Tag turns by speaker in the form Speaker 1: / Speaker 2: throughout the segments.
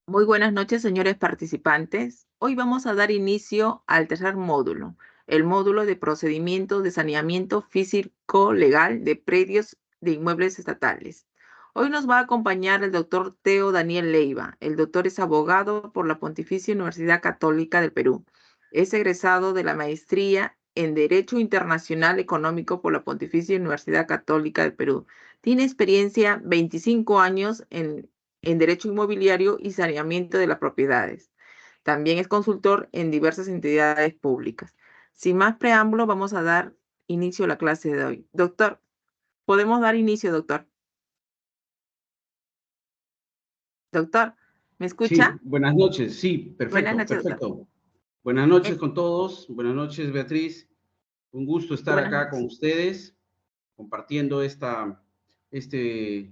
Speaker 1: Muy buenas noches, señores participantes. Hoy vamos a dar inicio al tercer módulo, el módulo de procedimientos de saneamiento físico-legal de predios de inmuebles estatales. Hoy nos va a acompañar el doctor Teo Daniel Leiva. El doctor es abogado por la Pontificia Universidad Católica del Perú. Es egresado de la maestría en Derecho Internacional Económico por la Pontificia Universidad Católica del Perú. Tiene experiencia 25 años en derecho inmobiliario y saneamiento de las propiedades. También es consultor en diversas entidades públicas. Sin más preámbulo, vamos a dar inicio a la clase de hoy. Doctor, ¿podemos dar inicio, doctor? Doctor, ¿me
Speaker 2: Sí,
Speaker 1: escucha?
Speaker 2: buenas noches. Sí,
Speaker 1: Buenas
Speaker 2: perfecto,
Speaker 1: noches, doctor.
Speaker 2: perfecto. Buenas noches
Speaker 1: Eh,
Speaker 2: con todos. Buenas noches, Beatriz. Un gusto estar
Speaker 1: buenas
Speaker 2: acá con
Speaker 1: noches.
Speaker 2: ustedes, compartiendo este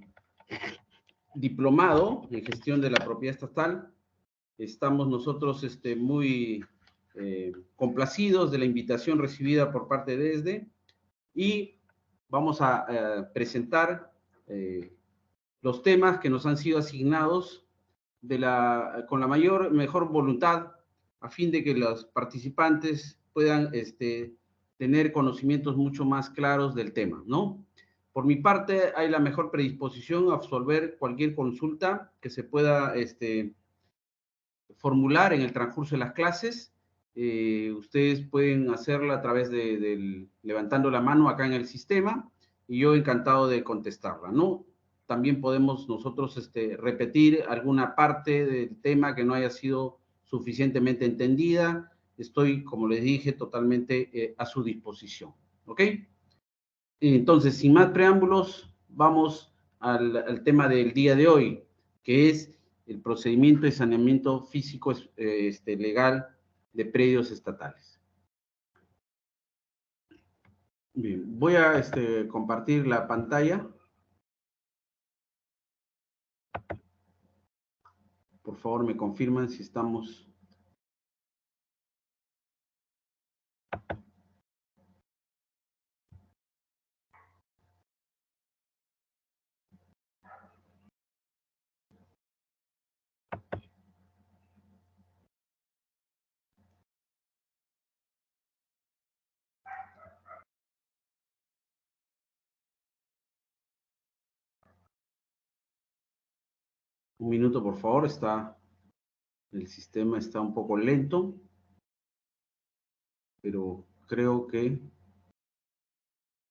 Speaker 2: diplomado en gestión de la propiedad estatal. Estamos nosotros muy complacidos de la invitación recibida por parte de ESDE y vamos a presentar eh, los temas que nos han sido asignados con la mejor voluntad a fin de que los participantes puedan tener conocimientos mucho más claros del tema, ¿no? Por mi parte, hay la mejor predisposición a absolver cualquier consulta que se pueda formular en el transcurso de las clases. Ustedes pueden hacerla a través levantando la mano acá en el sistema y yo encantado de contestarla, ¿no? También podemos nosotros repetir alguna parte del tema que no haya sido suficientemente entendida. Estoy, como les dije, totalmente a su disposición, ¿ok? Entonces, sin más preámbulos, vamos al tema del día de hoy, que es el procedimiento de saneamiento físico legal de predios estatales. Bien, voy a compartir la pantalla. Por favor, me confirman si estamos. Un minuto, por favor, el sistema está un poco lento, pero creo que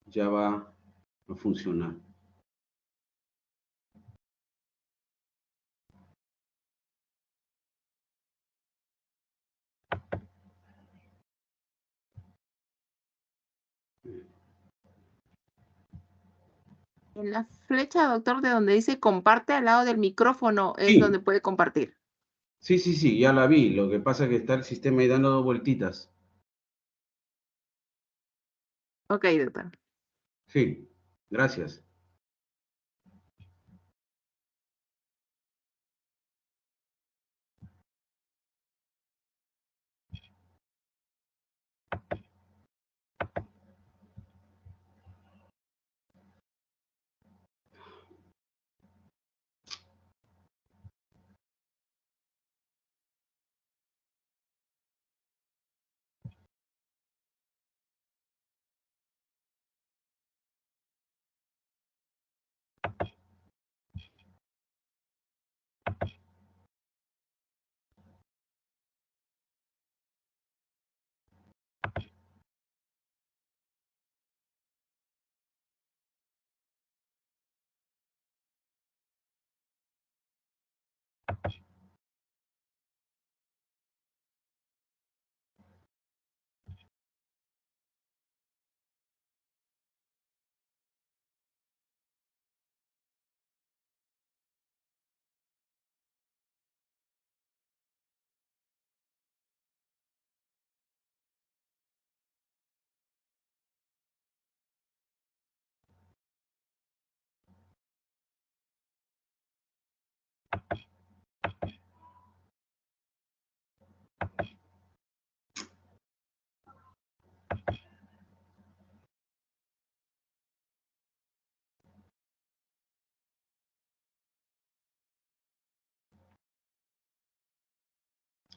Speaker 2: ya va a funcionar.
Speaker 1: En la flecha, doctor, de donde dice comparte al lado del micrófono es donde
Speaker 2: Sí,
Speaker 1: puede compartir.
Speaker 2: sí, ya la vi. Lo que pasa es que está el sistema ahí dando vueltitas.
Speaker 1: Ok, doctor.
Speaker 2: Sí, gracias.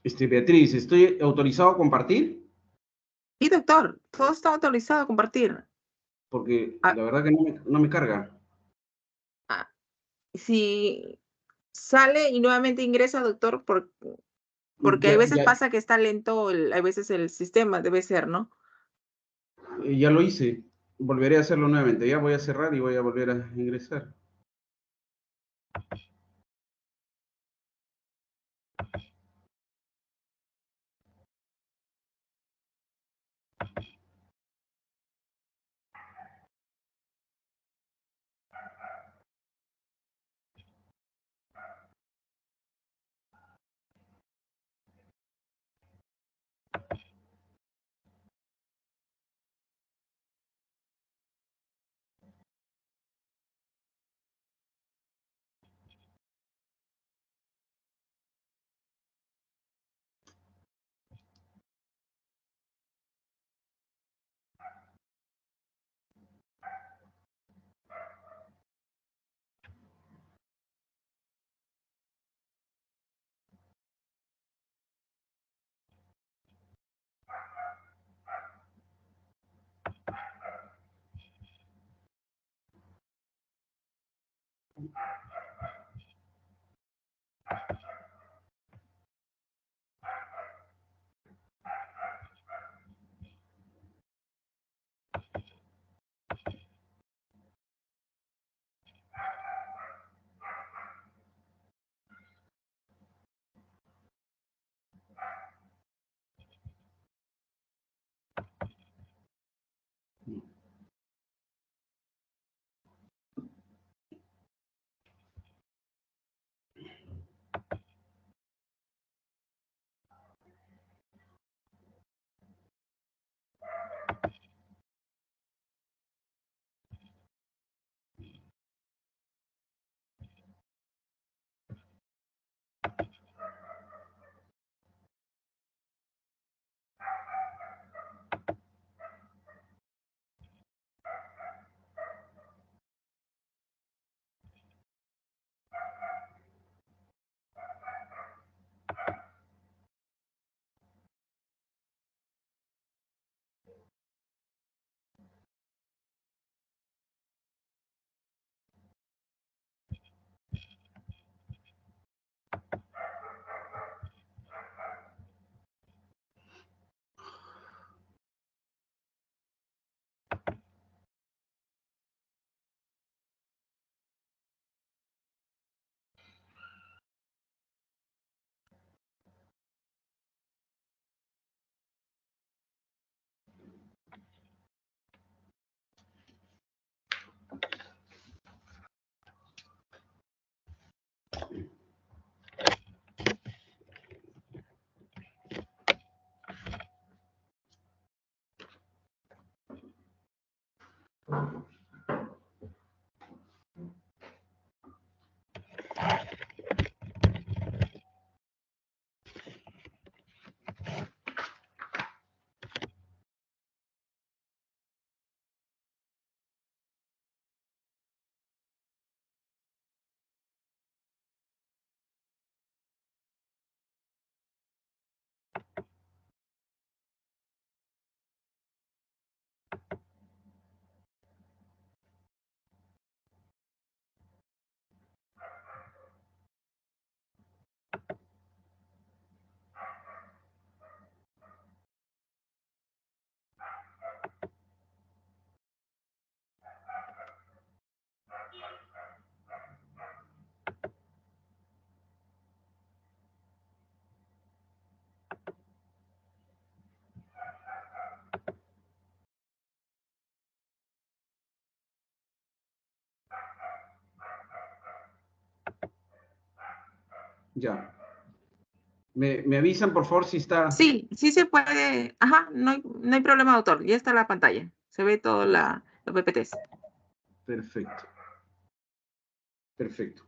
Speaker 2: Beatriz, ¿estoy autorizado a compartir?
Speaker 1: Y doctor, todo está autorizado a compartir.
Speaker 2: Porque
Speaker 1: Ah,
Speaker 2: la verdad que no me carga.
Speaker 1: ah, si sale y nuevamente ingresa, doctor, porque hay
Speaker 2: Ya,
Speaker 1: veces
Speaker 2: ya,
Speaker 1: pasa que está lento, hay veces el sistema, debe ser, ¿no?
Speaker 2: ya lo hice. Volveré a hacerlo nuevamente. Ya voy a cerrar y voy a volver a ingresar. Ya. Me avisan, por favor, si está.
Speaker 1: Sí, sí se puede. Ajá, no hay problema, doctor. Ya está la pantalla. Se ve todo los PPTs.
Speaker 2: Perfecto. Perfecto.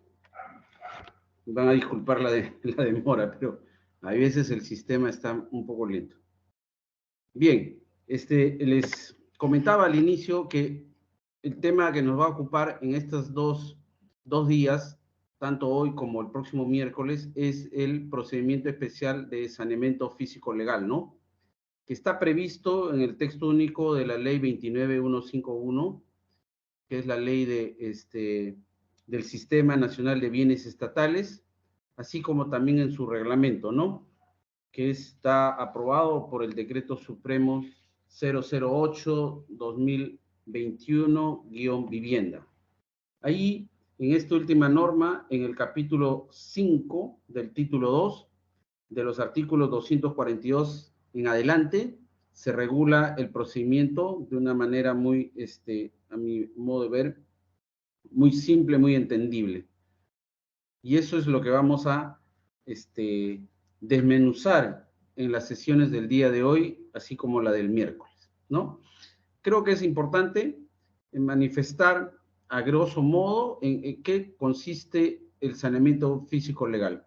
Speaker 2: Van a disculpar la demora, pero a veces el sistema está un poco lento. Bien, les comentaba al inicio que el tema que nos va a ocupar en estos dos días tanto hoy como el próximo miércoles, es el procedimiento especial de saneamiento físico legal, ¿no? Que está previsto en el texto único de la ley 29151, que es la ley del Sistema Nacional de Bienes Estatales, así como también en su reglamento, ¿no? Que está aprobado por el Decreto Supremo 008-2021-Vivienda. Ahí, en esta última norma, en el capítulo 5 del título 2, de los artículos 242 en adelante, se regula el procedimiento de una manera muy, a mi modo de ver, muy simple, muy entendible. Y eso es lo que vamos a desmenuzar en las sesiones del día de hoy, así como la del miércoles, ¿no? Creo que es importante manifestar a grosso modo en qué consiste el saneamiento físico legal.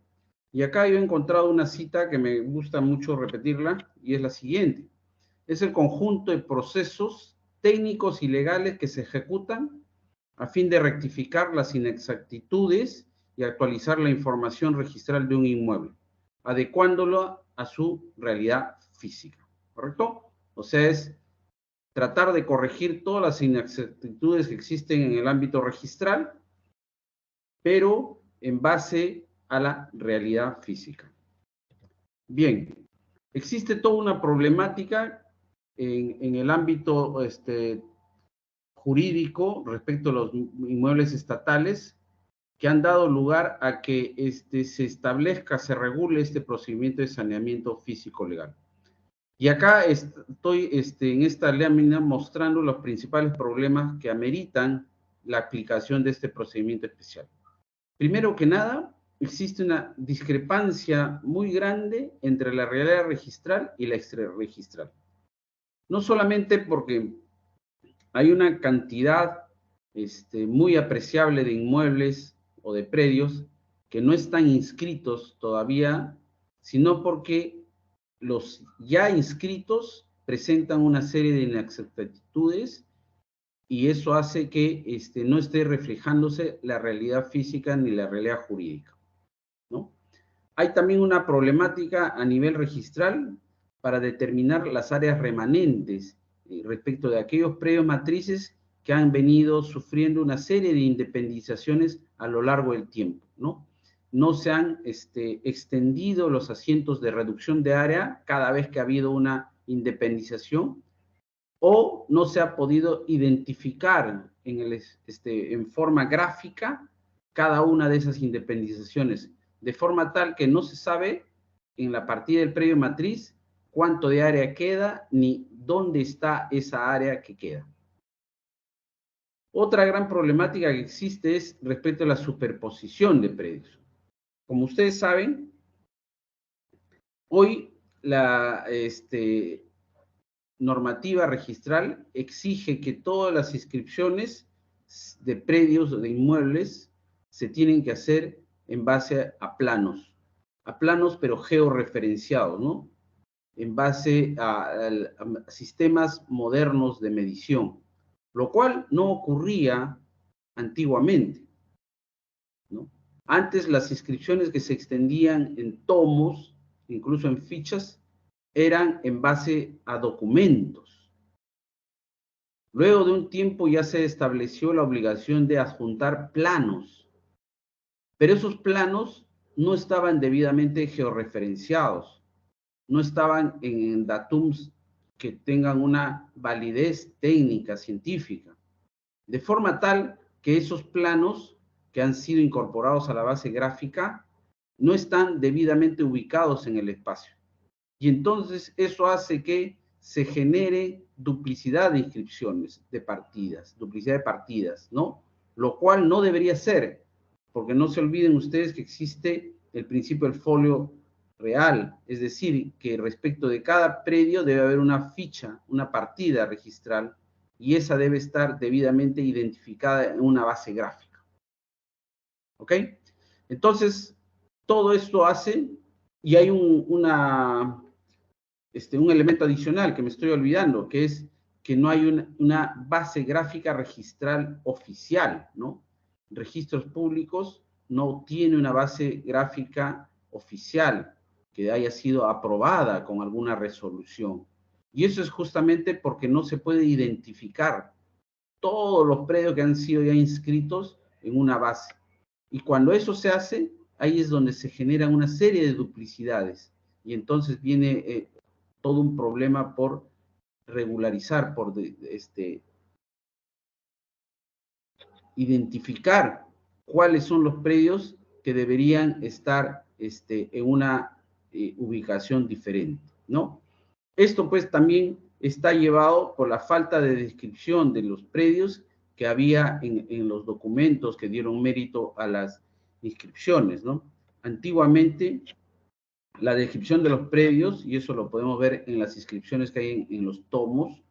Speaker 2: Y acá yo he encontrado una cita que me gusta mucho repetirla, y es la siguiente. Es el conjunto de procesos técnicos y legales que se ejecutan a fin de rectificar las inexactitudes y actualizar la información registral de un inmueble, adecuándolo a su realidad física, ¿correcto? O sea, es tratar de corregir todas las inexactitudes que existen en el ámbito registral, pero en base a la realidad física. Bien, existe toda una problemática en el ámbito jurídico respecto a los inmuebles estatales que han dado lugar a que se establezca, se regule este procedimiento de saneamiento físico legal. Y acá estoy en esta lámina mostrando los principales problemas que ameritan la aplicación de este procedimiento especial. Primero que nada, existe una discrepancia muy grande entre la realidad registral y la extrarregistral. No solamente porque hay una cantidad muy apreciable de inmuebles o de predios que no están inscritos todavía, sino porque los ya inscritos presentan una serie de inexactitudes y eso hace que no esté reflejándose la realidad física ni la realidad jurídica, ¿no? Hay también una problemática a nivel registral para determinar las áreas remanentes respecto de aquellos predios matrices que han venido sufriendo una serie de independizaciones a lo largo del tiempo, ¿no? No se han extendido los asientos de reducción de área cada vez que ha habido una independización, o no se ha podido identificar en forma gráfica cada una de esas independizaciones, de forma tal que no se sabe en la partida del predio matriz cuánto de área queda ni dónde está esa área que queda. Otra gran problemática que existe es respecto a la superposición de predios. Como ustedes saben, hoy la normativa registral exige que todas las inscripciones de predios o de inmuebles se tienen que hacer en base a planos pero georreferenciados, ¿no? En base a sistemas modernos de medición, lo cual no ocurría antiguamente, ¿no? Antes las inscripciones que se extendían en tomos, incluso en fichas, eran en base a documentos. Luego de un tiempo ya se estableció la obligación de adjuntar planos, pero esos planos no estaban debidamente georreferenciados, no estaban en datums que tengan una validez técnica, científica, de forma tal que esos planos que han sido incorporados a la base gráfica no están debidamente ubicados en el espacio. Y entonces eso hace que se genere duplicidad de inscripciones, de partidas, duplicidad de partidas, ¿no? Lo cual no debería ser, porque no se olviden ustedes que existe el principio del folio real, es decir, que respecto de cada predio debe haber una ficha, una partida registral, y esa debe estar debidamente identificada en una base gráfica. ¿Ok? Entonces, todo esto hace, y hay un elemento adicional que me estoy olvidando, que es que no hay una base gráfica registral oficial, ¿no? Registros públicos no tiene una base gráfica oficial que haya sido aprobada con alguna resolución. Y eso es justamente porque no se puede identificar todos los predios que han sido ya inscritos en una base. Y cuando eso se hace, ahí es donde se generan una serie de duplicidades. Y entonces viene todo un problema por regularizar, por identificar cuáles son los predios que deberían estar en una ubicación diferente, ¿no? Esto pues también está llevado por la falta de descripción de los predios que había en los documentos que dieron mérito a las inscripciones, ¿no? Antiguamente, la descripción de los predios, y eso lo podemos ver en las inscripciones que hay en los tomos,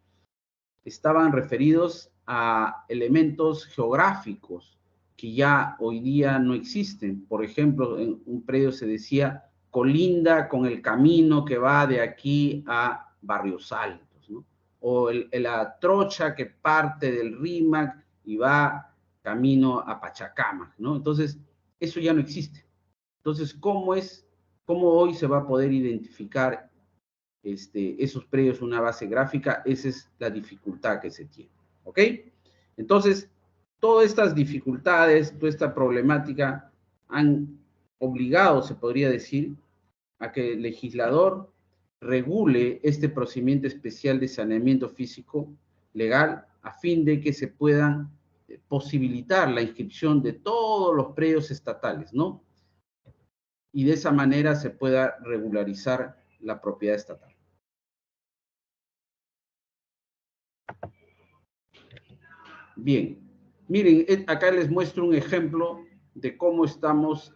Speaker 2: estaban referidos a elementos geográficos que ya hoy día no existen. Por ejemplo, en un predio se decía colinda con el camino que va de aquí a Barrios Altos, ¿no? O la trocha que parte del Rímac y va camino a Pachacamac, ¿no? Entonces, eso ya no existe. Entonces, ¿cómo hoy se va a poder identificar esos predios una base gráfica? Esa es la dificultad que se tiene, ¿ok? Entonces, todas estas dificultades, toda esta problemática han obligado, se podría decir, a que el legislador regule este procedimiento especial de saneamiento físico legal a fin de que se puedan posibilitar la inscripción de todos los predios estatales, ¿no? Y de esa manera se pueda regularizar la propiedad estatal. Bien, miren, acá les muestro un ejemplo de cómo estamos,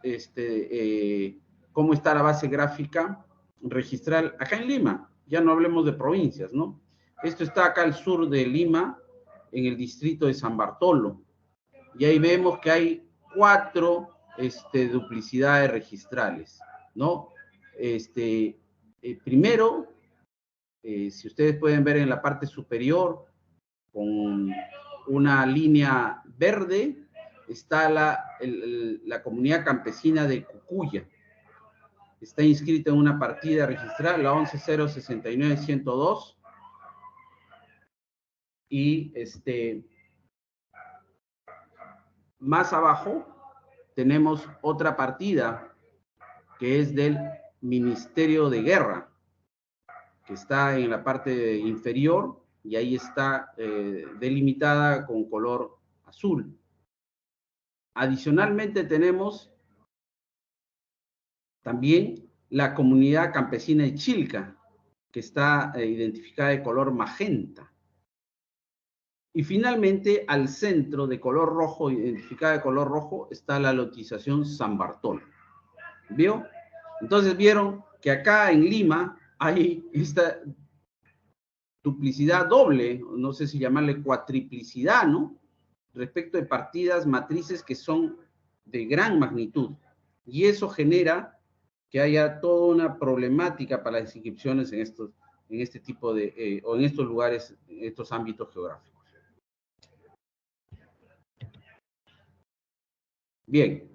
Speaker 2: cómo está la base gráfica registral acá en Lima. Ya no hablemos de provincias, ¿no? Esto está acá al sur de Lima, en el distrito de San Bartolo. Y ahí vemos que hay 4 duplicidades registrales, ¿no? Primero, si ustedes pueden ver en la parte superior, con una línea verde, está la comunidad campesina de Cucuya. Está inscrita en una partida registral, la 11069102. Y más abajo tenemos otra partida que es del Ministerio de Guerra, que está en la parte inferior y ahí está delimitada con color azul. Adicionalmente tenemos también la comunidad campesina de Chilca, que está identificada de color magenta. Y finalmente, al centro de color rojo, identificada de color rojo, está la lotización San Bartolo. ¿Vio? Entonces vieron que acá en Lima hay esta duplicidad doble, no sé si llamarle cuatriplicidad, ¿no? Respecto de partidas matrices que son de gran magnitud. Y eso genera que haya toda una problemática para las inscripciones en este tipo de, o en estos lugares, en estos ámbitos geográficos. Bien,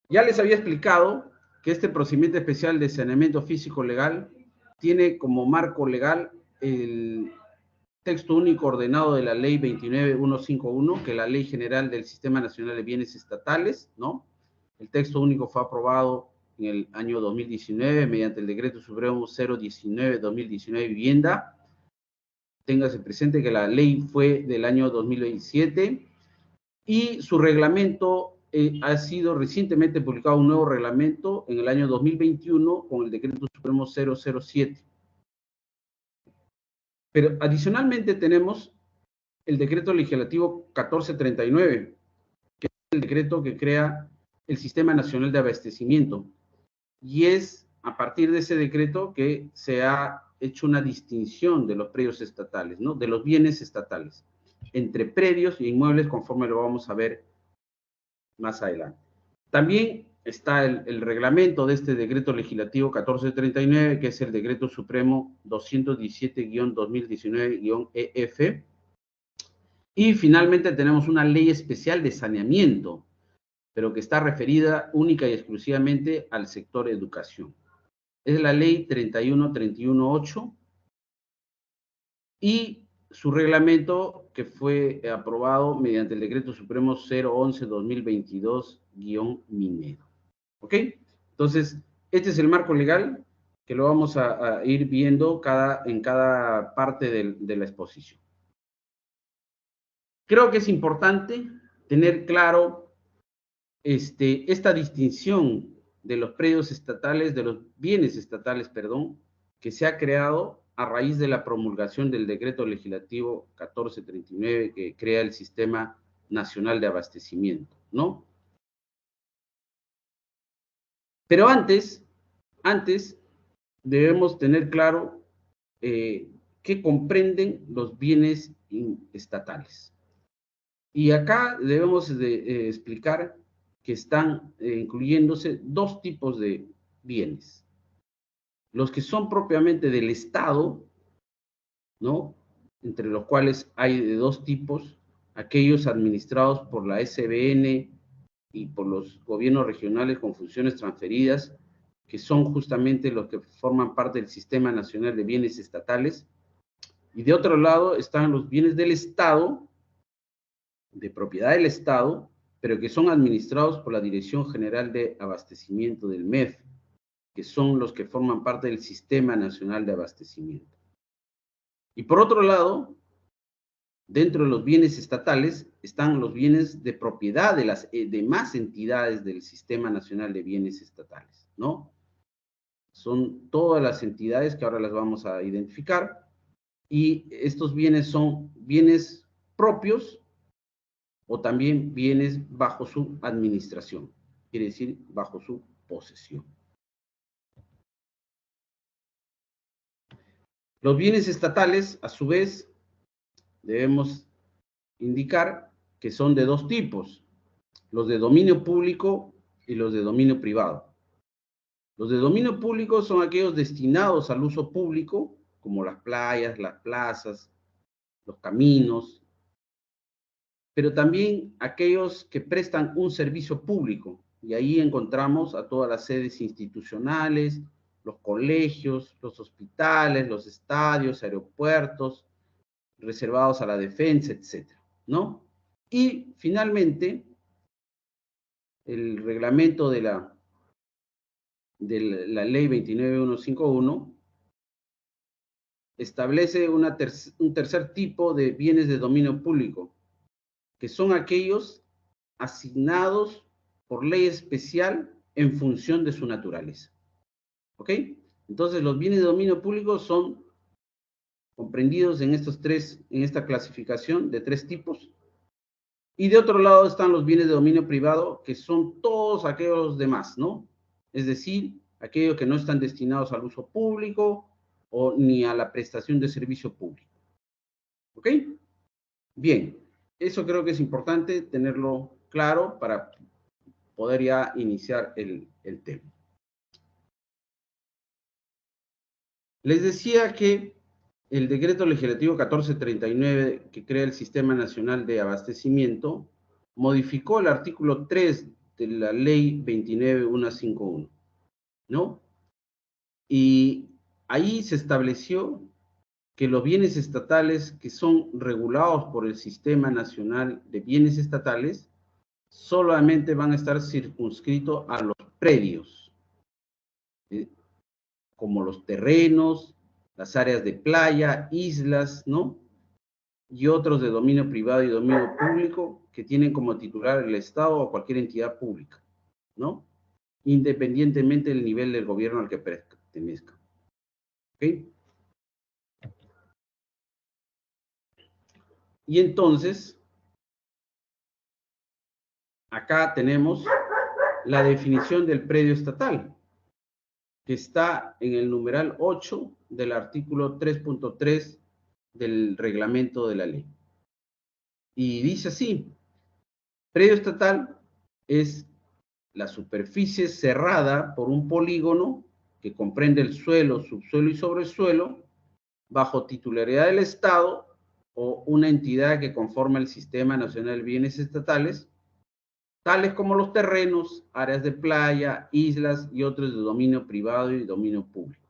Speaker 2: ya les había explicado que este procedimiento especial de saneamiento físico legal tiene como marco legal el texto único ordenado de la ley 29151, que es la Ley General del Sistema Nacional de Bienes Estatales, ¿no? El texto único fue aprobado en el año 2019 mediante el Decreto Supremo 019-2019 Vivienda. Téngase presente que la ley fue del año 2017 y su reglamento ha sido recientemente publicado un nuevo reglamento en el año 2021 con el Decreto Supremo 007. Pero adicionalmente tenemos el Decreto Legislativo 1439, que es el decreto que crea el Sistema Nacional de Abastecimiento. Y es a partir de ese decreto que se ha hecho una distinción de los predios estatales, ¿no? De los bienes estatales, entre predios y inmuebles, conforme lo vamos a ver más adelante. También está el reglamento de este decreto legislativo 1439, que es el decreto supremo 217-2019-EF. Y finalmente tenemos una ley especial de saneamiento, pero que está referida única y exclusivamente al sector educación. Es la ley 31318 y su reglamento que fue aprobado mediante el decreto supremo 011-2022-Minero. ¿Ok? Entonces, este es el marco legal que lo vamos a ir viendo en cada parte de la exposición. Creo que es importante tener claro esta distinción de los predios estatales, de los bienes estatales, perdón, que se ha creado a raíz de la promulgación del decreto legislativo 1439 que crea el Sistema Nacional de Abastecimiento, ¿no? Pero antes debemos tener claro qué comprenden los bienes estatales. Y acá debemos explicar que están incluyéndose dos tipos de bienes. Los que son propiamente del Estado, ¿no? Entre los cuales hay de dos tipos, aquellos administrados por la SBN y por los gobiernos regionales con funciones transferidas, que son justamente los que forman parte del Sistema Nacional de Bienes Estatales. Y de otro lado están los bienes del Estado, de propiedad del Estado, pero que son administrados por la Dirección General de Abastecimiento del MEF, que son los que forman parte del Sistema Nacional de Abastecimiento. Y por otro lado, dentro de los bienes estatales están los bienes de propiedad de las demás entidades del Sistema Nacional de Bienes Estatales, ¿no? Son todas las entidades que ahora las vamos a identificar, y estos bienes son bienes propios o también bienes bajo su administración, quiere decir bajo su posesión. Los bienes estatales, a su vez, debemos indicar que son de dos tipos, los de dominio público y los de dominio privado. Los de dominio público son aquellos destinados al uso público, como las playas, las plazas, los caminos, pero también aquellos que prestan un servicio público, y ahí encontramos a todas las sedes institucionales, los colegios, los hospitales, los estadios, aeropuertos, reservados a la defensa, etcétera, ¿no? Y finalmente, el reglamento de la ley 29151 establece un tercer tipo de bienes de dominio público, que son aquellos asignados por ley especial en función de su naturaleza. ¿Ok? Entonces, los bienes de dominio público son comprendidos en esta clasificación de tres tipos. Y de otro lado están los bienes de dominio privado, que son todos aquellos demás, ¿no? Es decir, aquellos que no están destinados al uso público o ni a la prestación de servicio público. ¿Ok? Bien, eso creo que es importante tenerlo claro para poder ya iniciar el tema. Les decía que el decreto legislativo 1439, que crea el Sistema Nacional de Abastecimiento, modificó el artículo 3 de la ley 29151, ¿no? Y ahí se estableció que los bienes estatales que son regulados por el Sistema Nacional de Bienes Estatales solamente van a estar circunscritos a los predios, como los terrenos, las áreas de playa, islas, ¿no? Y otros de dominio privado y dominio público que tienen como titular el Estado o cualquier entidad pública, ¿no? Independientemente del nivel del gobierno al que pertenezca. ¿Ok? Y entonces, acá tenemos la definición del predio estatal, que está en el numeral 8 del artículo 3.3 del reglamento de la ley. Y dice así: predio estatal es la superficie cerrada por un polígono que comprende el suelo, subsuelo y sobresuelo, bajo titularidad del Estado o una entidad que conforma el Sistema Nacional de Bienes Estatales, tales como los terrenos, áreas de playa, islas y otros de dominio privado y dominio público.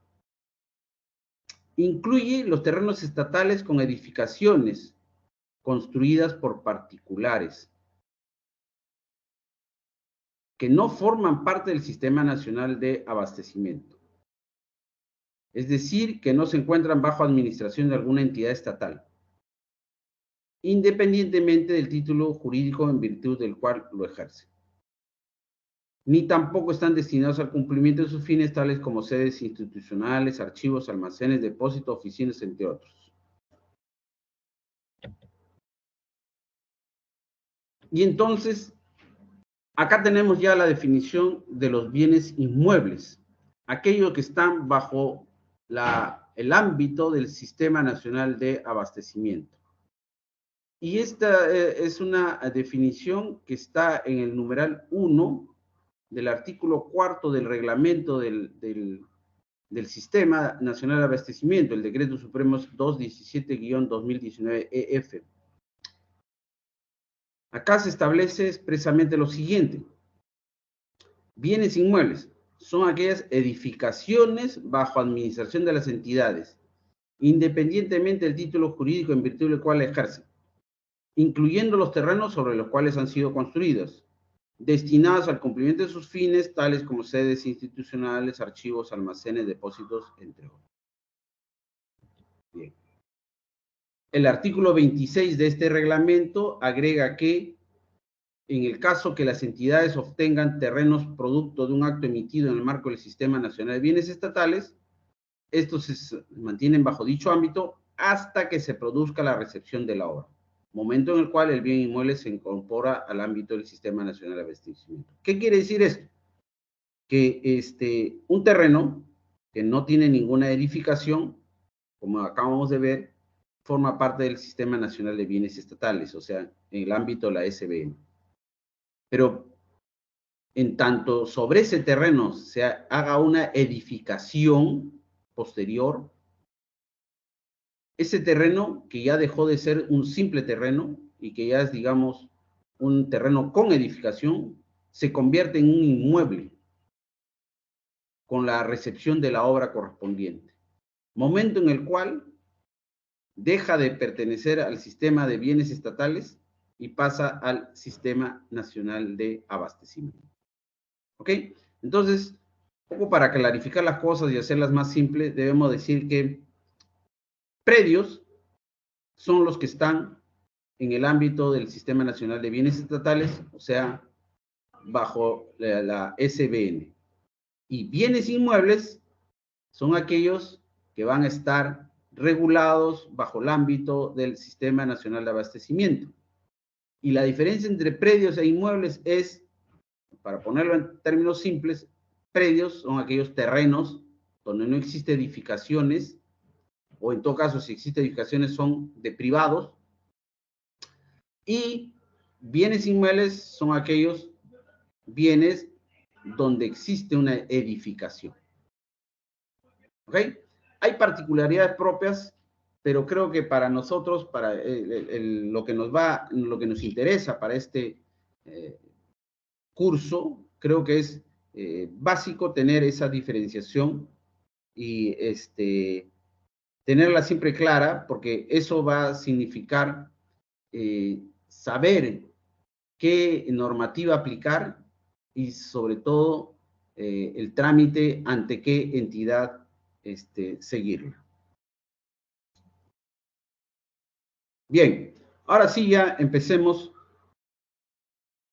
Speaker 2: Incluye los terrenos estatales con edificaciones construidas por particulares que no forman parte del Sistema Nacional de Abastecimiento. Es decir, que no se encuentran bajo administración de alguna entidad estatal, independientemente del título jurídico en virtud del cual lo ejerce. Ni tampoco están destinados al cumplimiento de sus fines, tales como sedes institucionales, archivos, almacenes, depósitos, oficinas, entre otros. Y entonces, acá tenemos ya la definición de los bienes inmuebles, aquellos que están bajo el ámbito del Sistema Nacional de Abastecimiento. Y esta es una definición que está en el numeral 1 del artículo 4 del reglamento del Sistema Nacional de Abastecimiento, el Decreto Supremo 217-2019-EF. Acá se establece expresamente lo siguiente: bienes inmuebles son aquellas edificaciones bajo administración de las entidades, independientemente del título jurídico en virtud del cual ejercen, incluyendo los terrenos sobre los cuales han sido construidos, destinados al cumplimiento de sus fines, tales como sedes institucionales, archivos, almacenes, depósitos, entre otros. Bien. El artículo 26 de este reglamento agrega que, en el caso que las entidades obtengan terrenos producto de un acto emitido en el marco del Sistema Nacional de Bienes Estatales, estos se mantienen bajo dicho ámbito hasta que se produzca la recepción de la obra, momento en el cual el bien inmueble se incorpora al ámbito del Sistema Nacional de Abastecimiento. ¿Qué quiere decir esto? Que un terreno que no tiene ninguna edificación, como acabamos de ver, forma parte del Sistema Nacional de Bienes Estatales, o sea, en el ámbito de la SBN. Pero en tanto sobre ese terreno se haga una edificación posterior, ese terreno que ya dejó de ser un simple terreno y que ya es, digamos, un terreno con edificación, se convierte en un inmueble con la recepción de la obra correspondiente. Momento en el cual deja de pertenecer al sistema de bienes estatales y pasa al Sistema Nacional de Abastecimiento. ¿Ok? Entonces, un poco para clarificar las cosas y hacerlas más simples, debemos decir que predios son los que están en el ámbito del Sistema Nacional de Bienes Estatales, o sea, bajo la SBN. Y bienes inmuebles son aquellos que van a estar regulados bajo el ámbito del Sistema Nacional de Abastecimiento. Y la diferencia entre predios e inmuebles es, para ponerlo en términos simples, predios son aquellos terrenos donde no existe edificaciones, o en todo caso, si existen edificaciones, son de privados, y bienes inmuebles son aquellos bienes donde existe una edificación. ¿Ok? Hay particularidades propias, pero creo que para nosotros, para lo que nos interesa para este curso, creo que es básico tener esa diferenciación y tenerla siempre clara, porque eso va a significar saber qué normativa aplicar y sobre todo el trámite ante qué entidad seguirla. Bien, ahora sí ya empecemos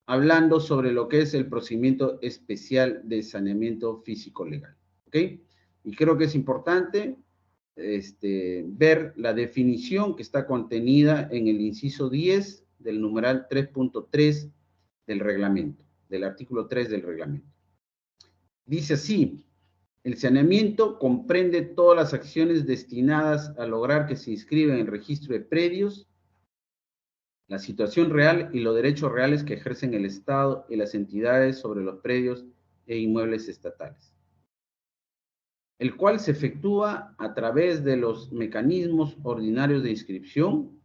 Speaker 2: hablando sobre lo que es el procedimiento especial de saneamiento físico legal, ¿ok? Y creo que es importante ver la definición que está contenida en el inciso 10 del numeral 3.3 del reglamento, del artículo 3 del reglamento. Dice así: el saneamiento comprende todas las acciones destinadas a lograr que se inscriba en el registro de predios la situación real y los derechos reales que ejercen el Estado y las entidades sobre los predios e inmuebles estatales, el cual se efectúa a través de los mecanismos ordinarios de inscripción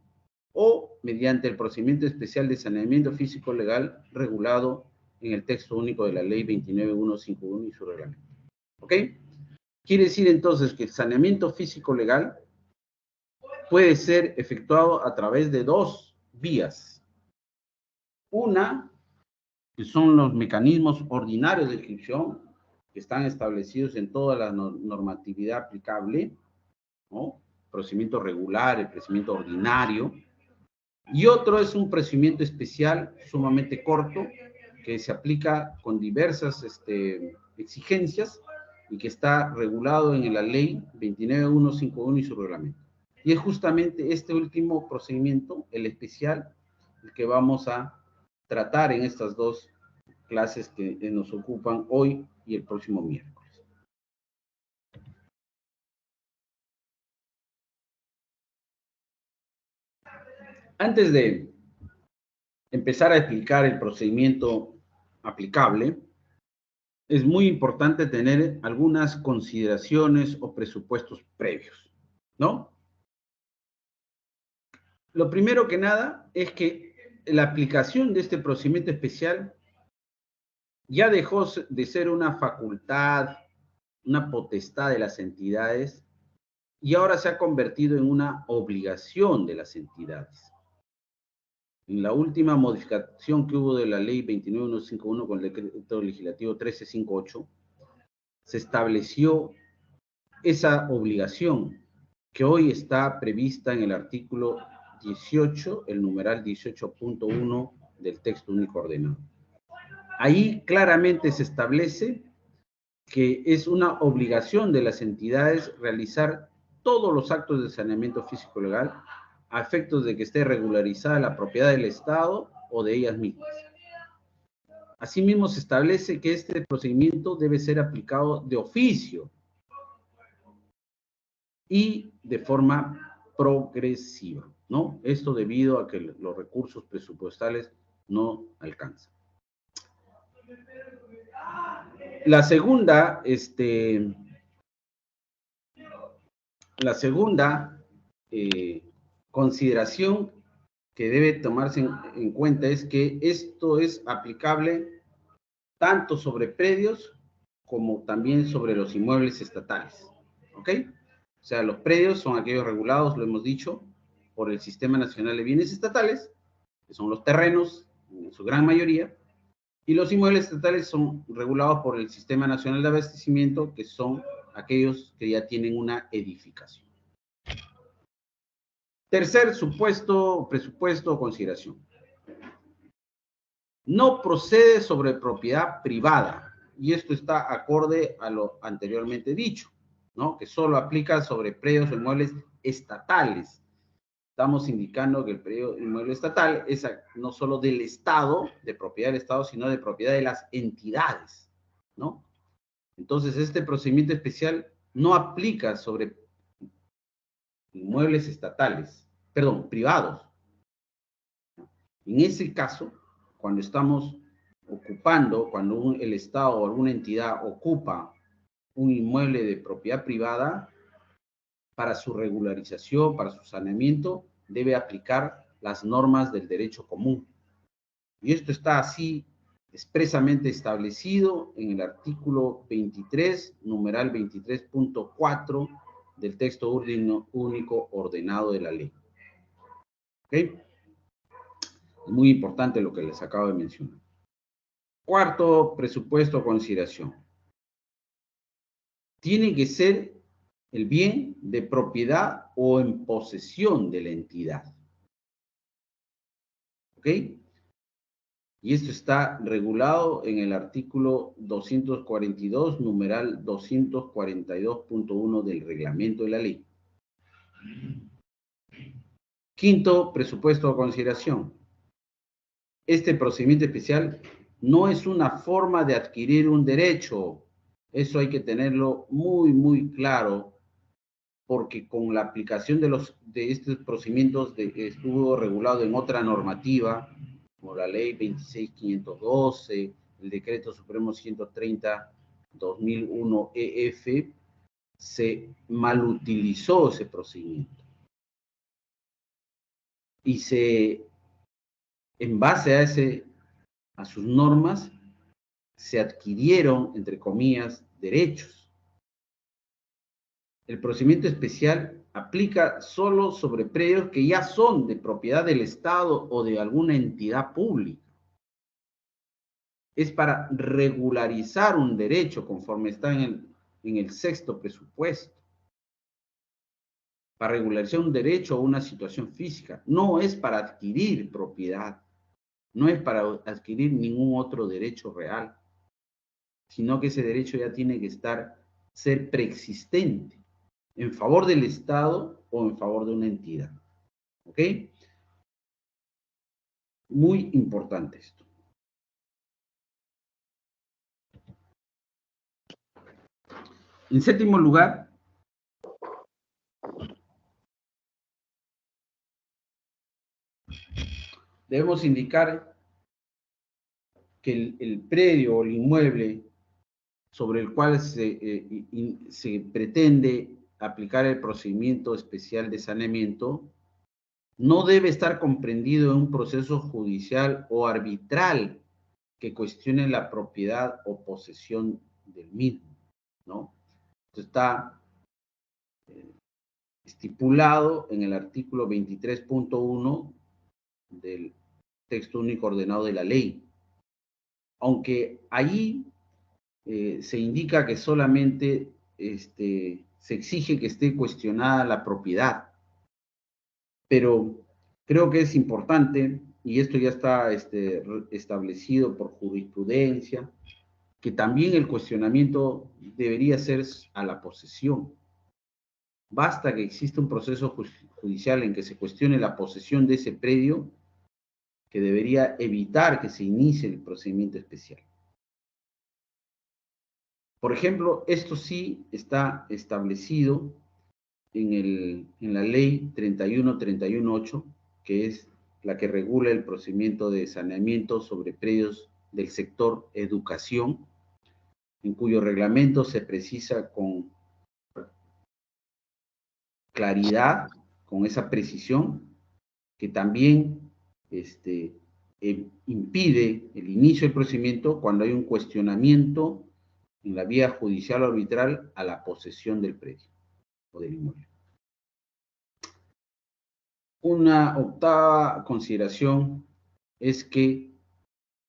Speaker 2: o mediante el procedimiento especial de saneamiento físico legal regulado en el texto único de la ley 29151 y su reglamento. ¿Ok? Quiere decir entonces que el saneamiento físico legal puede ser efectuado a través de dos vías. Una, que son los mecanismos ordinarios de inscripción, que están establecidos en toda la normatividad aplicable, ¿no? Procedimiento regular, el procedimiento ordinario. Y otro es un procedimiento especial sumamente corto, que se aplica con diversas exigencias y que está regulado en la ley 29151 y su reglamento. Y es justamente este último procedimiento, el especial, el que vamos a tratar en estas dos clases que nos ocupan hoy y el próximo miércoles. Antes de empezar a explicar el procedimiento aplicable, es muy importante tener algunas consideraciones o presupuestos previos, ¿no? Lo primero que nada es que la aplicación de este procedimiento especial ya dejó de ser una facultad, una potestad de las entidades y ahora se ha convertido en una obligación de las entidades. En la última modificación que hubo de la ley 29151 con el decreto legislativo 1358, se estableció esa obligación que hoy está prevista en el artículo 18, el numeral 18.1 del texto único ordenado. Ahí claramente se establece que es una obligación de las entidades realizar todos los actos de saneamiento físico legal a efectos de que esté regularizada la propiedad del Estado o de ellas mismas. Asimismo, se establece que este procedimiento debe ser aplicado de oficio y de forma progresiva, ¿no? Esto debido a que los recursos presupuestales no alcanzan. La segunda consideración que debe tomarse en cuenta es que esto es aplicable tanto sobre predios como también sobre los inmuebles estatales, ¿ok? O sea, los predios son aquellos regulados, lo hemos dicho, por el Sistema Nacional de Bienes Estatales, que son los terrenos, en su gran mayoría, y los inmuebles estatales son regulados por el Sistema Nacional de Abastecimiento, que son aquellos que ya tienen una edificación. Tercer supuesto, presupuesto o consideración. No procede sobre propiedad privada, y esto está acorde a lo anteriormente dicho, ¿no? Que solo aplica sobre predios o inmuebles estatales. Estamos indicando que el predio inmueble estatal es no solo del Estado, de propiedad del Estado, sino de propiedad de las entidades, ¿no? Entonces, este procedimiento especial no aplica sobre inmuebles estatales, perdón, privados. En ese caso, cuando estamos ocupando, cuando el Estado o alguna entidad ocupa un inmueble de propiedad privada, para su regularización, para su saneamiento, debe aplicar las normas del derecho común. Y esto está así expresamente establecido en el artículo 23, numeral 23.4 del texto único ordenado de la ley. ¿Ok? Es muy importante lo que les acabo de mencionar. Cuarto presupuesto o consideración. Tiene que ser el bien de propiedad o en posesión de la entidad. ¿Ok? Y esto está regulado en el artículo 242, numeral 242.1 del reglamento de la ley. Quinto presupuesto o consideración. Este procedimiento especial no es una forma de adquirir un derecho. Eso hay que tenerlo muy, muy claro, porque con la aplicación de estos procedimientos estuvo regulado en otra normativa, como la ley 26512, el decreto supremo 130/2001 EF, se malutilizó ese procedimiento. Y en base a sus normas, se adquirieron, entre comillas, derechos. El procedimiento especial aplica solo sobre predios que ya son de propiedad del Estado o de alguna entidad pública. Es para regularizar un derecho conforme está en el sexto presupuesto. Para regularizar un derecho o una situación física. No es para adquirir propiedad. No es para adquirir ningún otro derecho real. Sino que ese derecho ya tiene que ser preexistente. En favor del Estado o en favor de una entidad. ¿Ok? Muy importante esto. En séptimo lugar, debemos indicar que el predio o el inmueble sobre el cual se pretende aplicar el procedimiento especial de saneamiento no debe estar comprendido en un proceso judicial o arbitral que cuestione la propiedad o posesión del mismo, ¿no? Esto está estipulado en el artículo 23.1 del texto único ordenado de la ley. Aunque ahí se indica que solamente se exige que esté cuestionada la propiedad, pero creo que es importante, y esto ya está establecido por jurisprudencia, que también el cuestionamiento debería ser a la posesión. Basta que exista un proceso judicial en que se cuestione la posesión de ese predio, que debería evitar que se inicie el procedimiento especial. Por ejemplo, esto sí está establecido en la ley 31318, que es la que regula el procedimiento de saneamiento sobre predios del sector educación, en cuyo reglamento se precisa con claridad, con esa precisión, que también impide el inicio del procedimiento cuando hay un cuestionamiento en la vía judicial o arbitral a la posesión del predio o del inmueble. Una octava consideración es que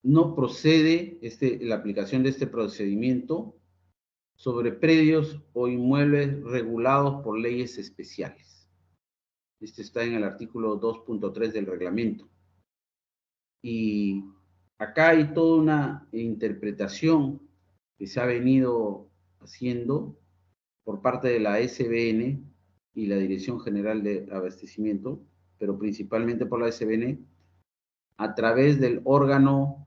Speaker 2: no procede la aplicación de este procedimiento sobre predios o inmuebles regulados por leyes especiales. Este está en el artículo 2.3 del reglamento. Y acá hay toda una interpretación que se ha venido haciendo por parte de la SBN y la Dirección General de Abastecimiento, pero principalmente por la SBN, a través del órgano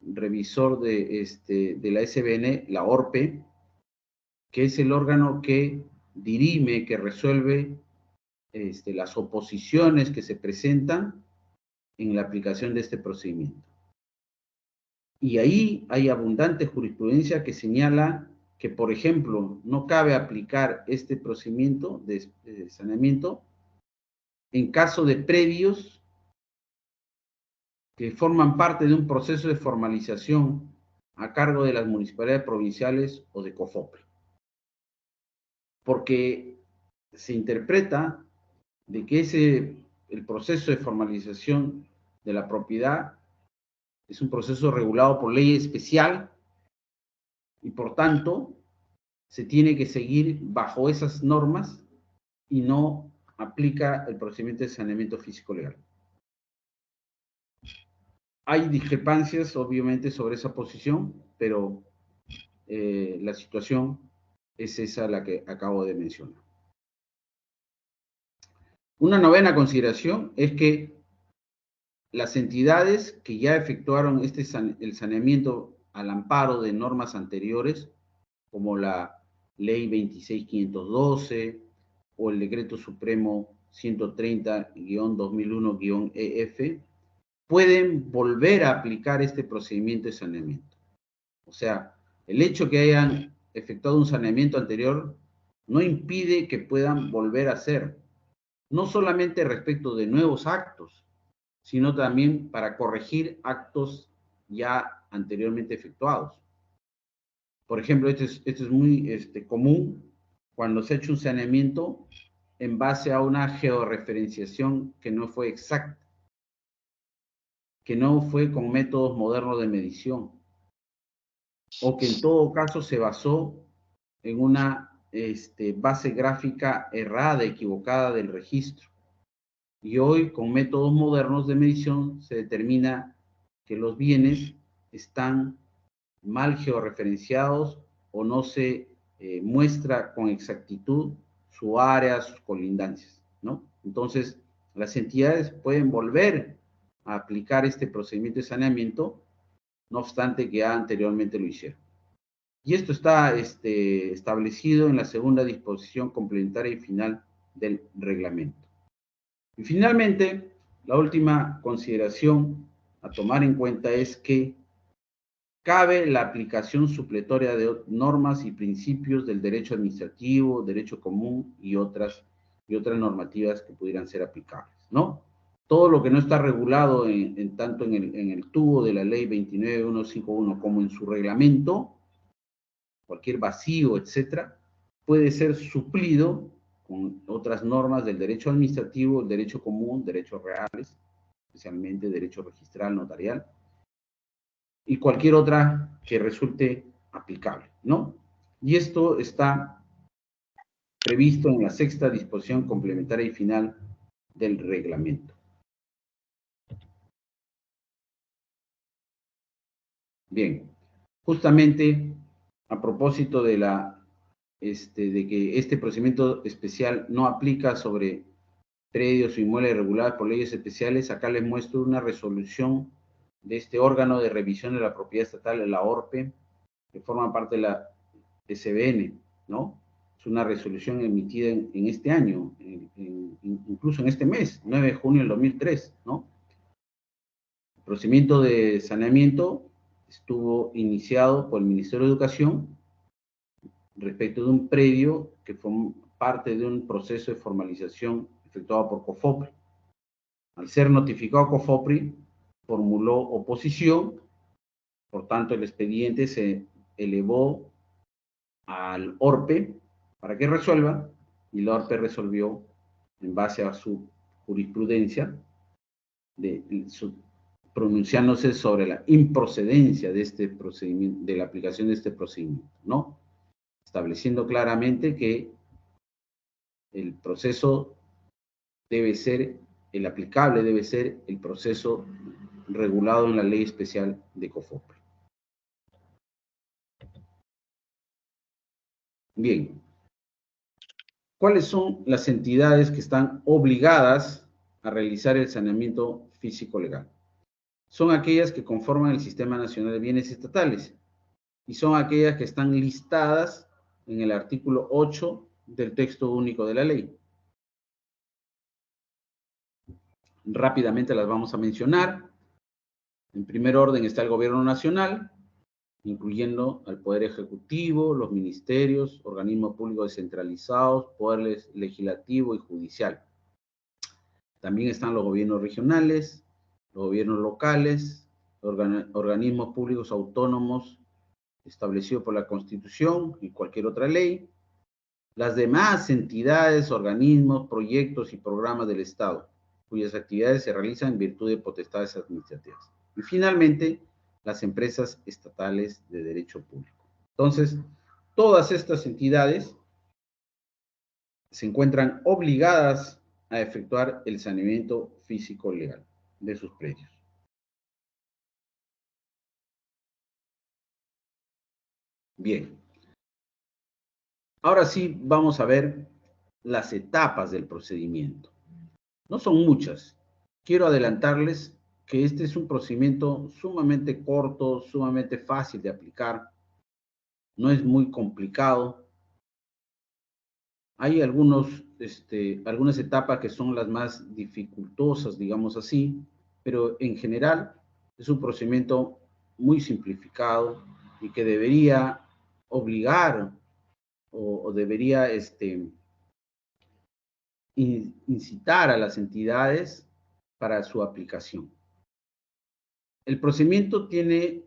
Speaker 2: revisor de la SBN, la ORPE, que es el órgano que dirime, que resuelve las oposiciones que se presentan en la aplicación de este procedimiento. Y ahí hay abundante jurisprudencia que señala que, por ejemplo, no cabe aplicar este procedimiento de saneamiento en caso de predios que forman parte de un proceso de formalización a cargo de las municipalidades provinciales o de COFOPRE. Porque se interpreta de que el proceso de formalización de la propiedad es un proceso regulado por ley especial y por tanto se tiene que seguir bajo esas normas y no aplica el procedimiento de saneamiento físico legal. Hay discrepancias, obviamente, sobre esa posición, pero la situación es esa la que acabo de mencionar. Una novena consideración es que las entidades que ya efectuaron el saneamiento al amparo de normas anteriores, como la Ley 26512 o el Decreto Supremo 130-2001-EF, pueden volver a aplicar este procedimiento de saneamiento. O sea, el hecho que hayan efectuado un saneamiento anterior no impide que puedan volver a hacer, no solamente respecto de nuevos actos, sino también para corregir actos ya anteriormente efectuados. Por ejemplo, esto es muy común cuando se ha hecho un saneamiento en base a una georreferenciación que no fue exacta, que no fue con métodos modernos de medición, o que en todo caso se basó en una base gráfica errada, equivocada del registro. Y hoy, con métodos modernos de medición, se determina que los bienes están mal georreferenciados o no se muestra con exactitud su área, sus colindancias, ¿no? Entonces, las entidades pueden volver a aplicar este procedimiento de saneamiento, no obstante que ya anteriormente lo hicieron. Y esto está establecido en la segunda disposición complementaria y final del reglamento. Y finalmente, la última consideración a tomar en cuenta es que cabe la aplicación supletoria de normas y principios del derecho administrativo, derecho común y otras normativas que pudieran ser aplicables, ¿no? Todo lo que no está regulado tanto en el tubo de la ley 29151 como en su reglamento, cualquier vacío, etcétera, puede ser suplido con otras normas del derecho administrativo, el derecho común, derechos reales, especialmente derecho registral, notarial, y cualquier otra que resulte aplicable, ¿no? Y esto está previsto en la sexta disposición complementaria y final del reglamento. Bien, justamente a propósito de de que este procedimiento especial no aplica sobre predios o inmuebles regulados por leyes especiales, acá les muestro una resolución de este órgano de revisión de la propiedad estatal, la ORPE, que forma parte de la SBN, ¿no? Es una resolución emitida en este año, incluso en este mes, 9 de junio del 2003, ¿no? El procedimiento de saneamiento estuvo iniciado por el Ministerio de Educación respecto de un predio que fue parte de un proceso de formalización efectuado por COFOPRI. Al ser notificado COFOPRI, formuló oposición, por tanto el expediente se elevó al ORPE para que resuelva, y la ORPE resolvió en base a su jurisprudencia, pronunciándose sobre la improcedencia de este procedimiento, de la aplicación de este procedimiento, ¿no? Estableciendo claramente que el proceso debe ser, el aplicable debe ser el proceso regulado en la ley especial de COFOPRI. Bien, ¿cuáles son las entidades que están obligadas a realizar el saneamiento físico legal? Son aquellas que conforman el Sistema Nacional de Bienes Estatales y son aquellas que están listadas en el artículo 8 del texto único de la ley. Rápidamente las vamos a mencionar. En primer orden está el Gobierno Nacional, incluyendo al Poder Ejecutivo, los ministerios, organismos públicos descentralizados, Poder Legislativo y Judicial. También están los gobiernos regionales, los gobiernos locales, organismos públicos autónomos establecidos por la Constitución y cualquier otra ley, las demás entidades, organismos, proyectos y programas del Estado, cuyas actividades se realizan en virtud de potestades administrativas. Y finalmente, las empresas estatales de derecho público. Entonces, todas estas entidades se encuentran obligadas a efectuar el saneamiento físico legal de sus predios. Bien. Ahora sí vamos a ver las etapas del procedimiento. No son muchas. Quiero adelantarles que este es un procedimiento sumamente corto, sumamente fácil de aplicar. No es muy complicado. Hay algunas etapas que son las más dificultosas, digamos así, pero en general es un procedimiento muy simplificado y que debería obligar o debería incitar a las entidades para su aplicación. El procedimiento tiene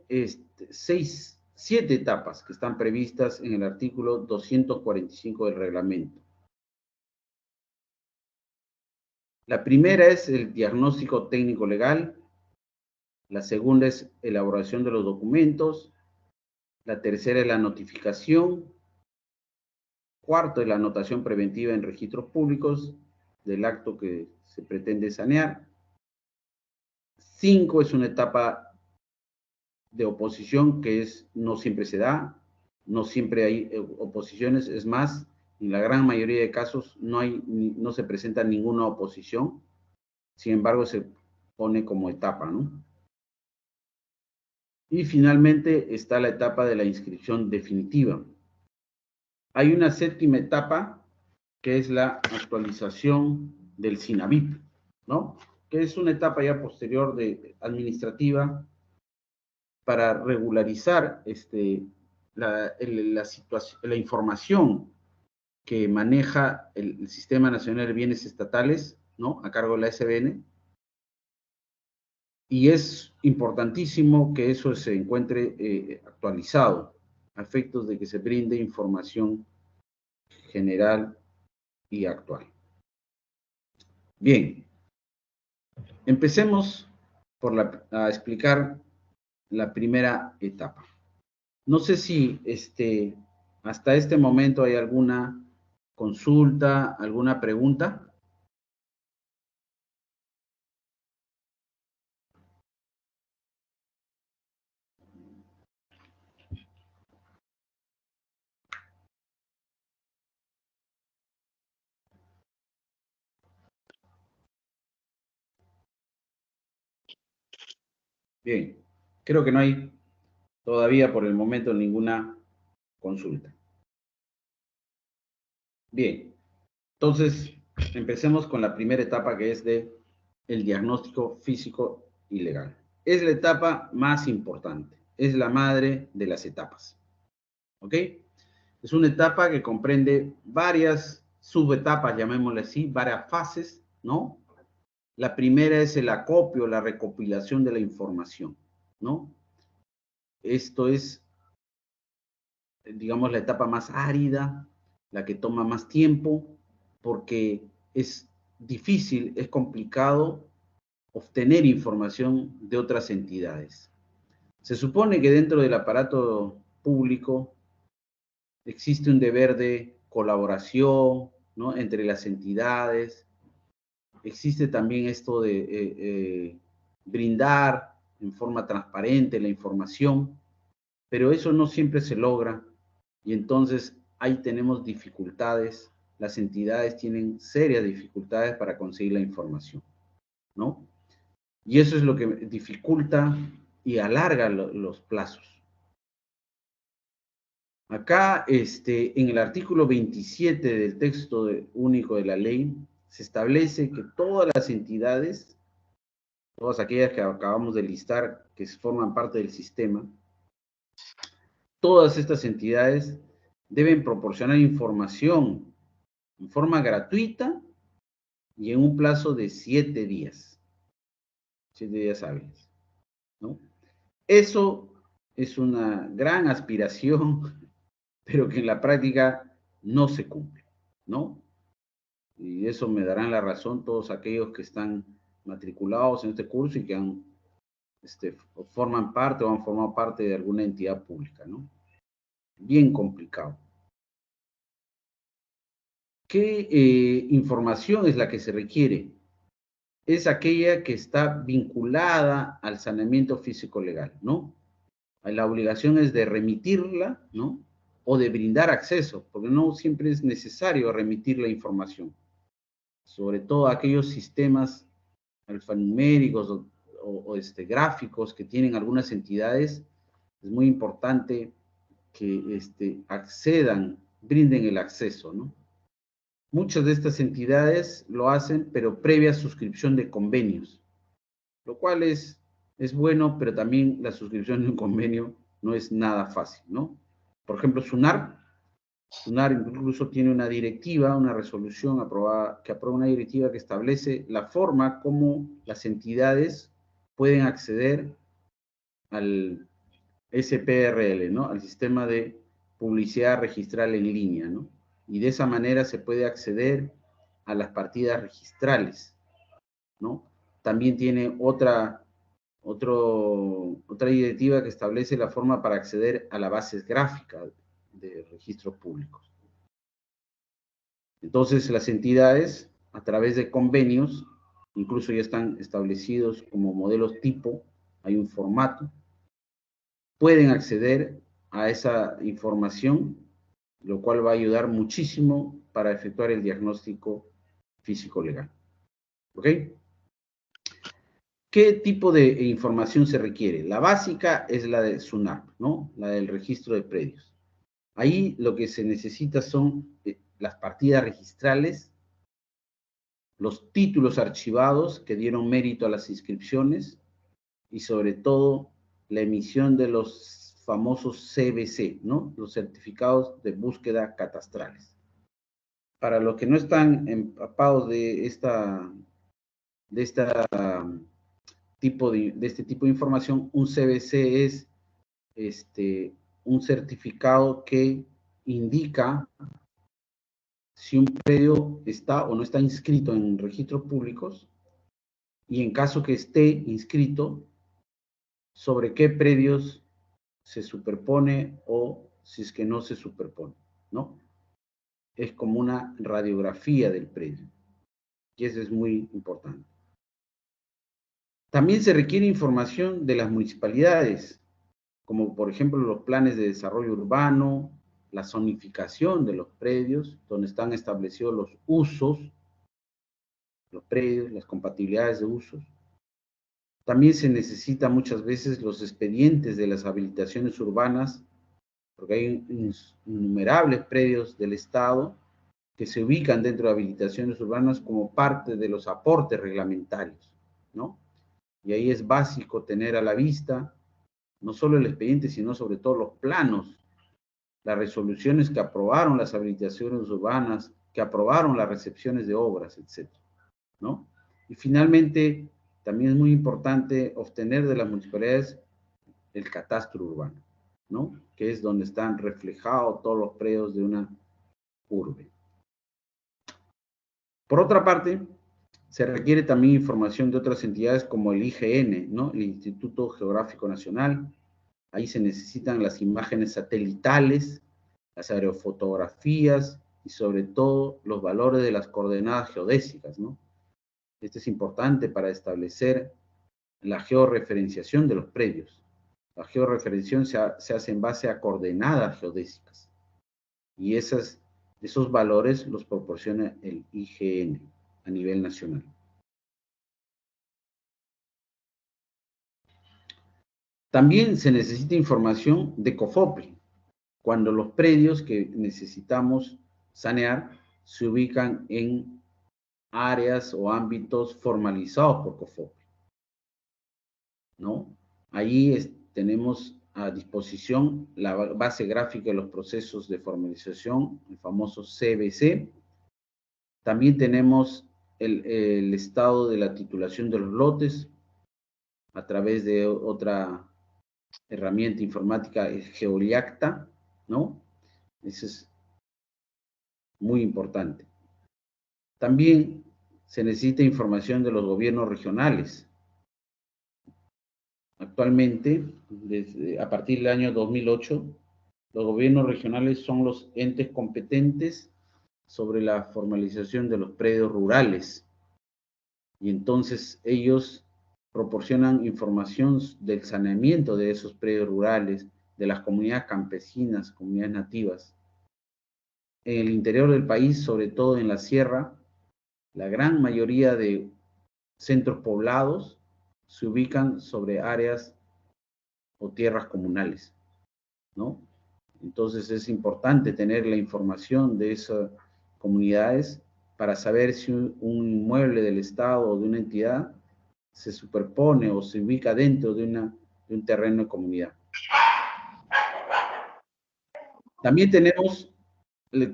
Speaker 2: 6 7 etapas que están previstas en el artículo 245 del reglamento. La primera es el diagnóstico técnico legal, la segunda es elaboración de los documentos, la tercera es la notificación, cuarto es la anotación preventiva en registros públicos del acto que se pretende sanear. 5 es una etapa de oposición que no siempre se da, no siempre hay oposiciones, es más, en la gran mayoría de casos no se presenta ninguna oposición, sin embargo se pone como etapa, ¿no? Y finalmente está la etapa de la inscripción definitiva. Hay una séptima etapa que es la actualización del SINAVIP, ¿no? Que es una etapa ya posterior administrativa para regularizar la información que maneja el Sistema Nacional de Bienes Estatales, ¿no? A cargo de la SBN. Y es importantísimo que eso se encuentre actualizado a efectos de que se brinde información general y actual. Bien, empecemos a explicar la primera etapa. No sé si hasta este momento hay alguna consulta, alguna pregunta. Bien, creo que no hay todavía por el momento ninguna consulta. Bien, entonces empecemos con la primera etapa que es el diagnóstico físico y legal. Es la etapa más importante, es la madre de las etapas. ¿Ok? Es una etapa que comprende varias subetapas, llamémosle así, varias fases, ¿no? La primera es el acopio, la recopilación de la información, ¿no? Esto es, digamos, la etapa más árida, la que toma más tiempo, porque es difícil, es complicado obtener información de otras entidades. Se supone que dentro del aparato público existe un deber de colaboración, ¿no? Entre las entidades. Existe también esto de brindar en forma transparente la información, pero eso no siempre se logra y entonces ahí tenemos dificultades. Las entidades tienen serias dificultades para conseguir la información, ¿no? Y eso es lo que dificulta y alarga los plazos. Acá, en el artículo 27 del texto único de la ley, se establece que todas las entidades, todas aquellas que acabamos de listar, que forman parte del sistema, todas estas entidades deben proporcionar información en forma gratuita y en un plazo de 7 días. 7 días hábiles, ¿no? Eso es una gran aspiración, pero que en la práctica no se cumple, ¿no? Y eso me darán la razón todos aquellos que están matriculados en este curso y que forman parte o han formado parte de alguna entidad pública, ¿no? Bien complicado. ¿Qué información es la que se requiere? Es aquella que está vinculada al saneamiento físico legal, ¿no? La obligación es de remitirla, ¿no? O de brindar acceso, porque no siempre es necesario remitir la información. Sobre todo aquellos sistemas alfanuméricos o gráficos que tienen algunas entidades, es muy importante que accedan, brinden el acceso, ¿no? Muchas de estas entidades lo hacen, pero previa suscripción de convenios, lo cual es bueno, pero también la suscripción de un convenio no es nada fácil, ¿no? Por ejemplo, SUNAR incluso tiene una directiva, una resolución aprobada, que aprueba una directiva que establece la forma como las entidades pueden acceder SPRL, ¿no? Al sistema de publicidad registral en línea, ¿no? Y de esa manera se puede acceder a las partidas registrales, ¿no? También tiene otra directiva que establece la forma para acceder a las bases gráficas de registros públicos. Entonces, las entidades, a través de convenios, incluso ya están establecidos como modelos tipo, hay un formato, pueden acceder a esa información, lo cual va a ayudar muchísimo para efectuar el diagnóstico físico-legal. ¿Ok? ¿Qué tipo de información se requiere? La básica es la de SUNAP, ¿no? La del registro de predios. Ahí lo que se necesita son las partidas registrales, los títulos archivados que dieron mérito a las inscripciones y sobre todo la emisión de los famosos CBC, ¿no? Los certificados de búsqueda catastrales. Para los que no están empapados de este tipo de información, un CBC es un certificado que indica si un predio está o no está inscrito en registros públicos y en caso que esté inscrito, sobre qué predios se superpone o si es que no se superpone, ¿no? Es como una radiografía del predio y eso es muy importante. También se requiere información de las municipalidades, como por ejemplo los planes de desarrollo urbano, la zonificación de los predios, donde están establecidos los usos, los predios, las compatibilidades de usos. También se necesita muchas veces los expedientes de las habilitaciones urbanas, porque hay innumerables predios del Estado que se ubican dentro de habilitaciones urbanas como parte de los aportes reglamentarios, ¿no? Y ahí es básico tener a la vista no solo el expediente, sino sobre todo los planos, las resoluciones que aprobaron las habilitaciones urbanas, que aprobaron las recepciones de obras, etc., ¿no? Y finalmente, también es muy importante obtener de las municipalidades el catastro urbano, ¿no? Que es donde están reflejados todos los predios de una urbe. Por otra parte, se requiere también información de otras entidades como el IGN, ¿no? El Instituto Geográfico Nacional. Ahí se necesitan las imágenes satelitales, las aerofotografías y sobre todo los valores de las coordenadas geodésicas, ¿no? Esto es importante para establecer la georreferenciación de los predios. La georreferenciación se hace en base a coordenadas geodésicas y esos valores los proporciona el IGN a nivel nacional. También se necesita información de COFOPRI, cuando los predios que necesitamos sanear se ubican en áreas o ámbitos formalizados por COFOPRI, ¿no? Allí tenemos a disposición la base gráfica de los procesos de formalización, el famoso CBC. También tenemos el estado de la titulación de los lotes a través de otra herramienta informática, Geoliacta, ¿no? Eso es muy importante. También se necesita información de los gobiernos regionales. Actualmente, a partir del año 2008, los gobiernos regionales son los entes competentes sobre la formalización de los predios rurales. Y entonces ellos proporcionan información del saneamiento de esos predios rurales, de las comunidades campesinas, comunidades nativas. En el interior del país, sobre todo en la sierra, la gran mayoría de centros poblados se ubican sobre áreas o tierras comunales, ¿no? Entonces es importante tener la información de esas comunidades para saber si un inmueble del Estado o de una entidad se superpone o se ubica dentro de un terreno de comunidad. También tenemos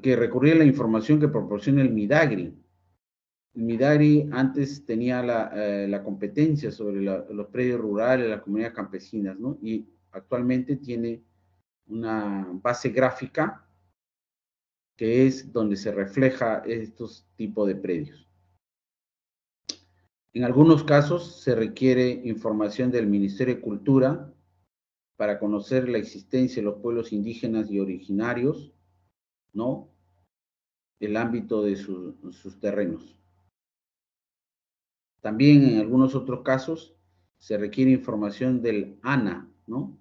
Speaker 2: que recurrir a la información que proporciona el MIDAGRI. El MIDAGRI antes tenía la competencia sobre los predios rurales, las comunidades campesinas, ¿no? Y actualmente tiene una base gráfica que es donde se refleja estos tipos de predios. En algunos casos se requiere información del Ministerio de Cultura para conocer la existencia de los pueblos indígenas y originarios, ¿no? El ámbito de sus terrenos. También en algunos otros casos se requiere información del ANA, ¿no?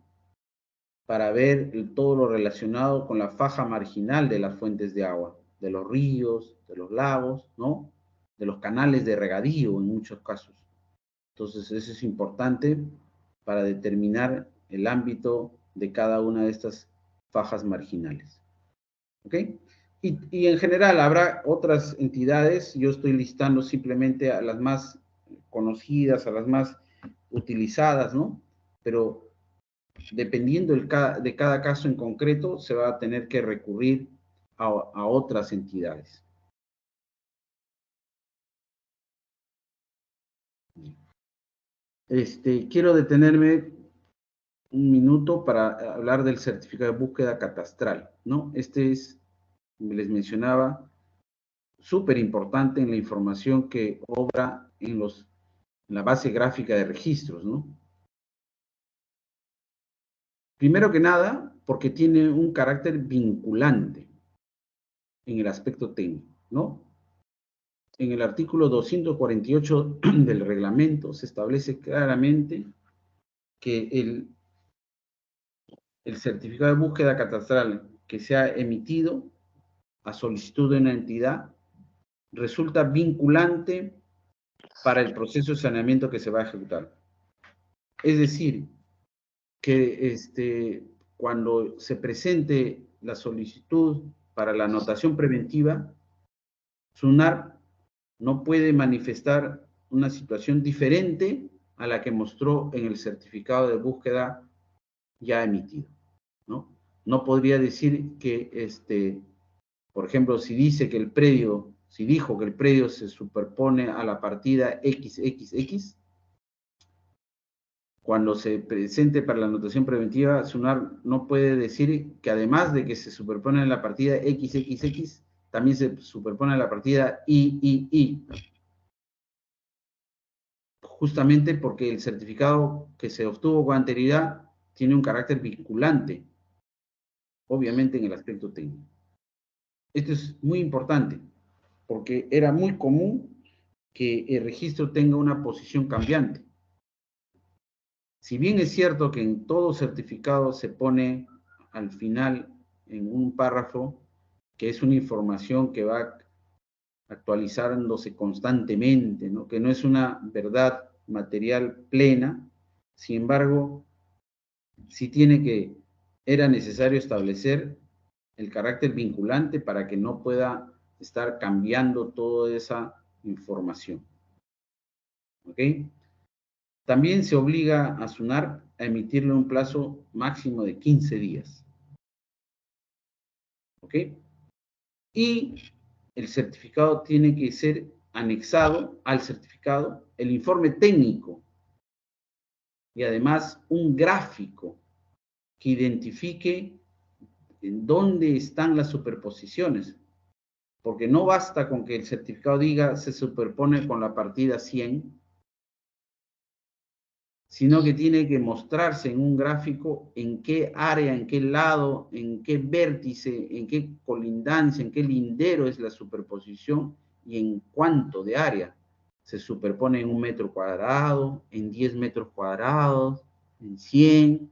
Speaker 2: Para ver todo lo relacionado con la faja marginal de las fuentes de agua, de los ríos, de los lagos, ¿no? De los canales de regadío en muchos casos. Entonces, eso es importante para determinar el ámbito de cada una de estas fajas marginales. ¿Ok? Y en general habrá otras entidades, yo estoy listando simplemente a las más conocidas, a las más utilizadas, ¿no? Pero dependiendo de cada caso en concreto, se va a tener que recurrir a otras entidades. Quiero detenerme un minuto para hablar del certificado de búsqueda catastral, ¿no? Les mencionaba, súper importante en la información que obra en la base gráfica de registros, ¿no? Primero que nada, porque tiene un carácter vinculante en el aspecto técnico, ¿no? En el artículo 248 del reglamento se establece claramente que el certificado de búsqueda catastral que se ha emitido a solicitud de una entidad resulta vinculante para el proceso de saneamiento que se va a ejecutar. Es decir, que cuando se presente la solicitud para la anotación preventiva, SUNAR no puede manifestar una situación diferente a la que mostró en el certificado de búsqueda ya emitido, ¿no? No podría decir que, por ejemplo, si dijo que el predio se superpone a la partida XXX, cuando se presente para la anotación preventiva, SUNAR no puede decir que además de que se superpone en la partida XXX, también se superpone en la partida III. Justamente porque el certificado que se obtuvo con anterioridad tiene un carácter vinculante, obviamente en el aspecto técnico. Esto es muy importante, porque era muy común que el registro tenga una posición cambiante. Si bien es cierto que en todo certificado se pone al final en un párrafo que es una información que va actualizándose constantemente, ¿no? Que no es una verdad material plena, sin embargo, sí era necesario establecer el carácter vinculante para que no pueda estar cambiando toda esa información. ¿Ok? También se obliga a SUNAR a emitirle un plazo máximo de 15 días. ¿Ok? Y el certificado tiene que ser anexado al certificado el informe técnico y además un gráfico que identifique en dónde están las superposiciones. Porque no basta con que el certificado diga se superpone con la partida 100, sino que tiene que mostrarse en un gráfico en qué área, en qué lado, en qué vértice, en qué colindancia, en qué lindero es la superposición y en cuánto de área. Se superpone en 1 metro cuadrado, en 10 metros cuadrados, en 100,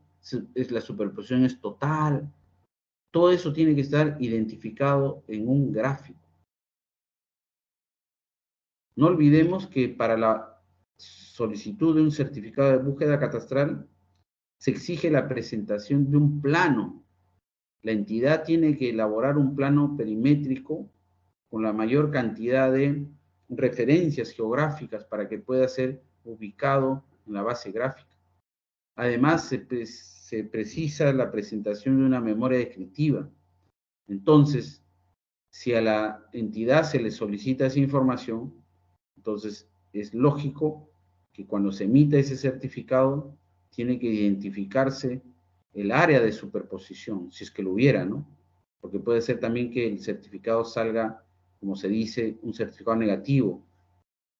Speaker 2: la superposición es total. Todo eso tiene que estar identificado en un gráfico. No olvidemos que para la solicitud de un certificado de búsqueda catastral se exige la presentación de un plano. La entidad tiene que elaborar un plano perimétrico con la mayor cantidad de referencias geográficas para que pueda ser ubicado en la base gráfica. Además, se precisa la presentación de una memoria descriptiva. Entonces, si a la entidad se le solicita esa información, entonces es lógico que cuando se emita ese certificado, tiene que identificarse el área de superposición, si es que lo hubiera, ¿no? Porque puede ser también que el certificado salga, como se dice, un certificado negativo,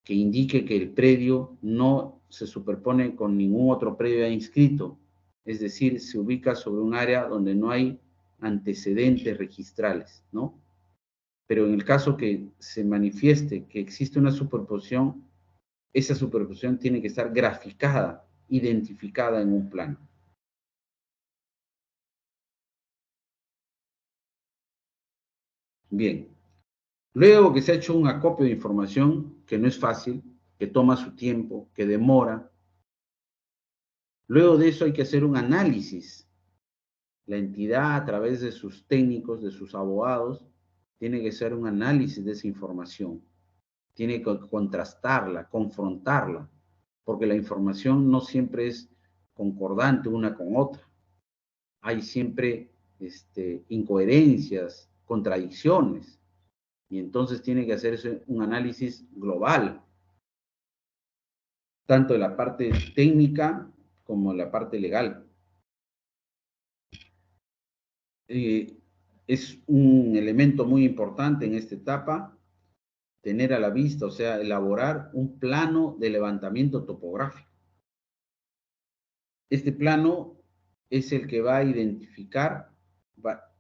Speaker 2: que indique que el predio no se superpone con ningún otro predio ya inscrito, es decir, se ubica sobre un área donde no hay antecedentes registrales, ¿no? Pero en el caso que se manifieste que existe una superposición, esa superposición tiene que estar graficada, identificada en un plano. Bien, luego que se ha hecho un acopio de información, que no es fácil, que toma su tiempo, que demora, luego de eso hay que hacer un análisis. La entidad, a través de sus técnicos, de sus abogados, tiene que hacer un análisis de esa información. Tiene que contrastarla, confrontarla, porque la información no siempre es concordante una con otra. Hay siempre incoherencias, contradicciones, y entonces tiene que hacerse un análisis global, tanto de la parte técnica como de la parte legal. Es un elemento muy importante en esta etapa tener a la vista, o sea, elaborar un plano de levantamiento topográfico. Este plano es el que va a identificar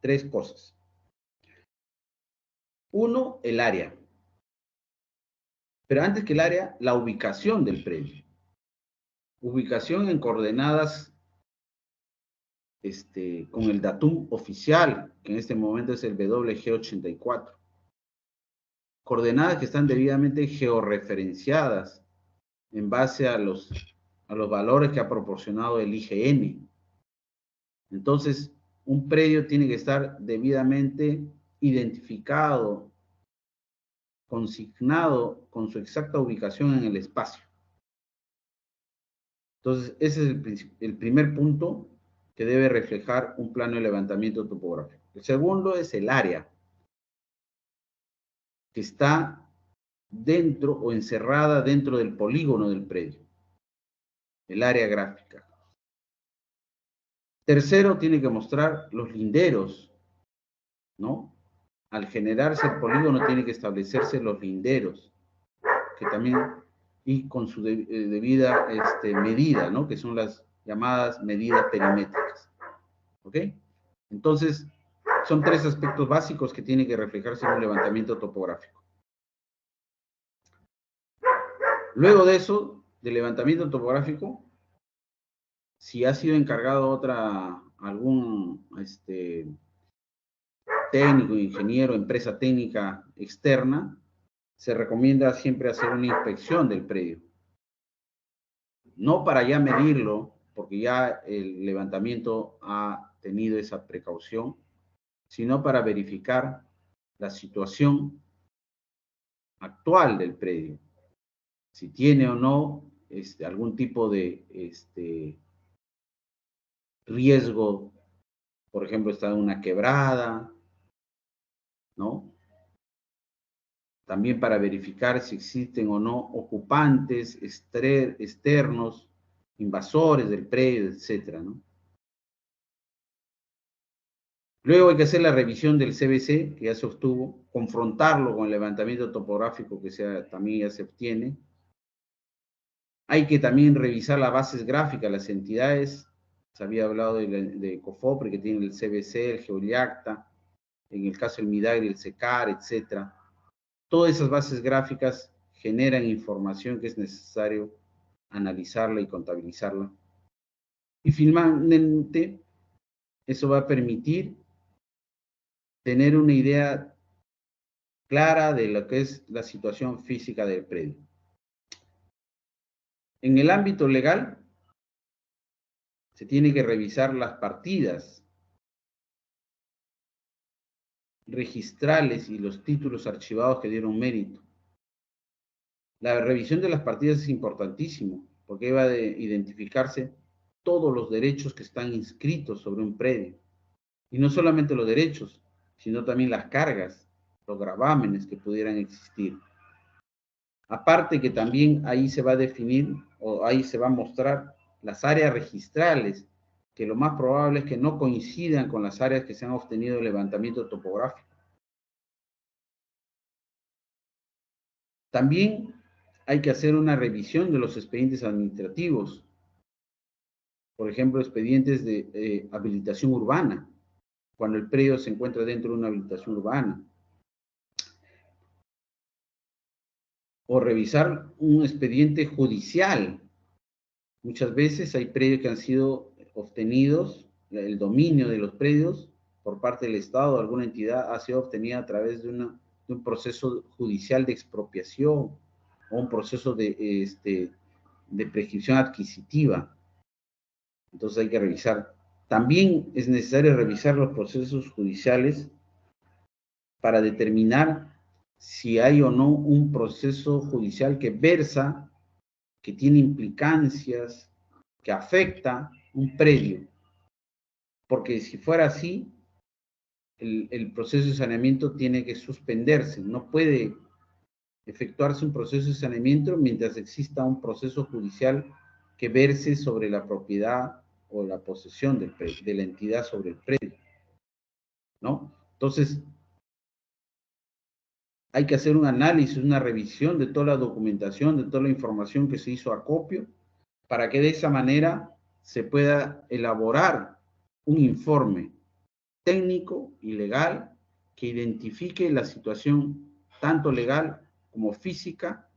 Speaker 2: tres cosas. Uno, el área. Pero antes que el área, la ubicación del predio. Ubicación en coordenadas con el datum oficial, que en este momento es el WG84. Coordenadas que están debidamente georreferenciadas en base a los valores que ha proporcionado el IGN. Entonces, un predio tiene que estar debidamente identificado, consignado con su exacta ubicación en el espacio. Entonces, ese es el primer punto que debe reflejar un plano de levantamiento topográfico. El segundo es el área, que está dentro o encerrada dentro del polígono del predio, el área gráfica. Tercero, tiene que mostrar los linderos, ¿no? Al generarse el polígono tiene que establecerse los linderos, que también, y con su debida medida, ¿no? Que son las llamadas medidas perimétricas. ¿Ok? Entonces, son tres aspectos básicos que tiene que reflejarse en un levantamiento topográfico. Luego de eso, del levantamiento topográfico, si ha sido encargado algún técnico, ingeniero, empresa técnica externa, se recomienda siempre hacer una inspección del predio. No para ya medirlo, porque ya el levantamiento ha tenido esa precaución, sino para verificar la situación actual del predio. Si tiene o no algún tipo de riesgo, por ejemplo, está en una quebrada, ¿no? También para verificar si existen o no ocupantes externos, invasores del predio, etcétera, ¿no? Luego hay que hacer la revisión del CBC, que ya se obtuvo, confrontarlo con el levantamiento topográfico que también ya se obtiene. Hay que también revisar las bases gráficas, las entidades. Se había hablado de COFOPRE, que tiene el CBC, el GeoLiacta, en el caso del MIDAGRI, el SECAR, etcétera. Todas esas bases gráficas generan información que es necesario analizarla y contabilizarla. Y finalmente, eso va a permitir tener una idea clara de lo que es la situación física del predio. En el ámbito legal, se tiene que revisar las partidas registrales y los títulos archivados que dieron mérito. La revisión de las partidas es importantísimo, porque va a identificarse todos los derechos que están inscritos sobre un predio. Y no solamente los derechos, sino también las cargas, los gravámenes que pudieran existir. Aparte que también ahí se va a definir, o ahí se va a mostrar las áreas registrales que lo más probable es que no coincidan con las áreas que se han obtenido del levantamiento topográfico. También hay que hacer una revisión de los expedientes administrativos, por ejemplo, expedientes de habilitación urbana, cuando el predio se encuentra dentro de una habilitación urbana. O revisar un expediente judicial. Muchas veces hay predios que han sido obtenidos, el dominio de los predios por parte del Estado o alguna entidad ha sido obtenida a través de un proceso judicial de expropiación o un proceso de prescripción adquisitiva. Entonces hay que revisar. También es necesario revisar los procesos judiciales para determinar si hay o no un proceso judicial que versa, que tiene implicancias, que afecta un predio. Porque si fuera así, el proceso de saneamiento tiene que suspenderse. No puede efectuarse un proceso de saneamiento mientras exista un proceso judicial que verse sobre la propiedad o la posesión del predio, de la entidad sobre el predio, ¿no? Entonces, hay que hacer un análisis, una revisión de toda la documentación, de toda la información que se hizo acopio, para que de esa manera se pueda elaborar un informe técnico y legal que identifique la situación tanto legal como física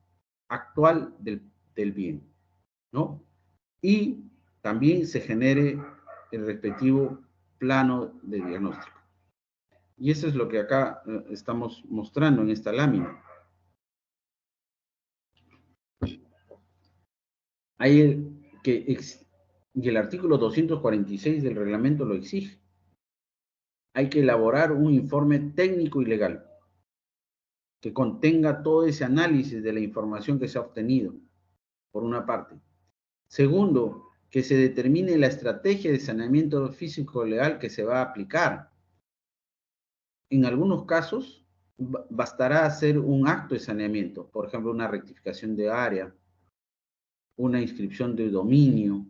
Speaker 2: actual del bien, ¿no? Y también se genere el respectivo plano de diagnóstico. Y eso es lo que acá estamos mostrando en esta lámina. Y el artículo 246 del reglamento lo exige. Hay que elaborar un informe técnico y legal que contenga todo ese análisis de la información que se ha obtenido, por una parte. Segundo, que se determine la estrategia de saneamiento físico legal que se va a aplicar. En algunos casos, bastará hacer un acto de saneamiento, por ejemplo, una rectificación de área, una inscripción de dominio,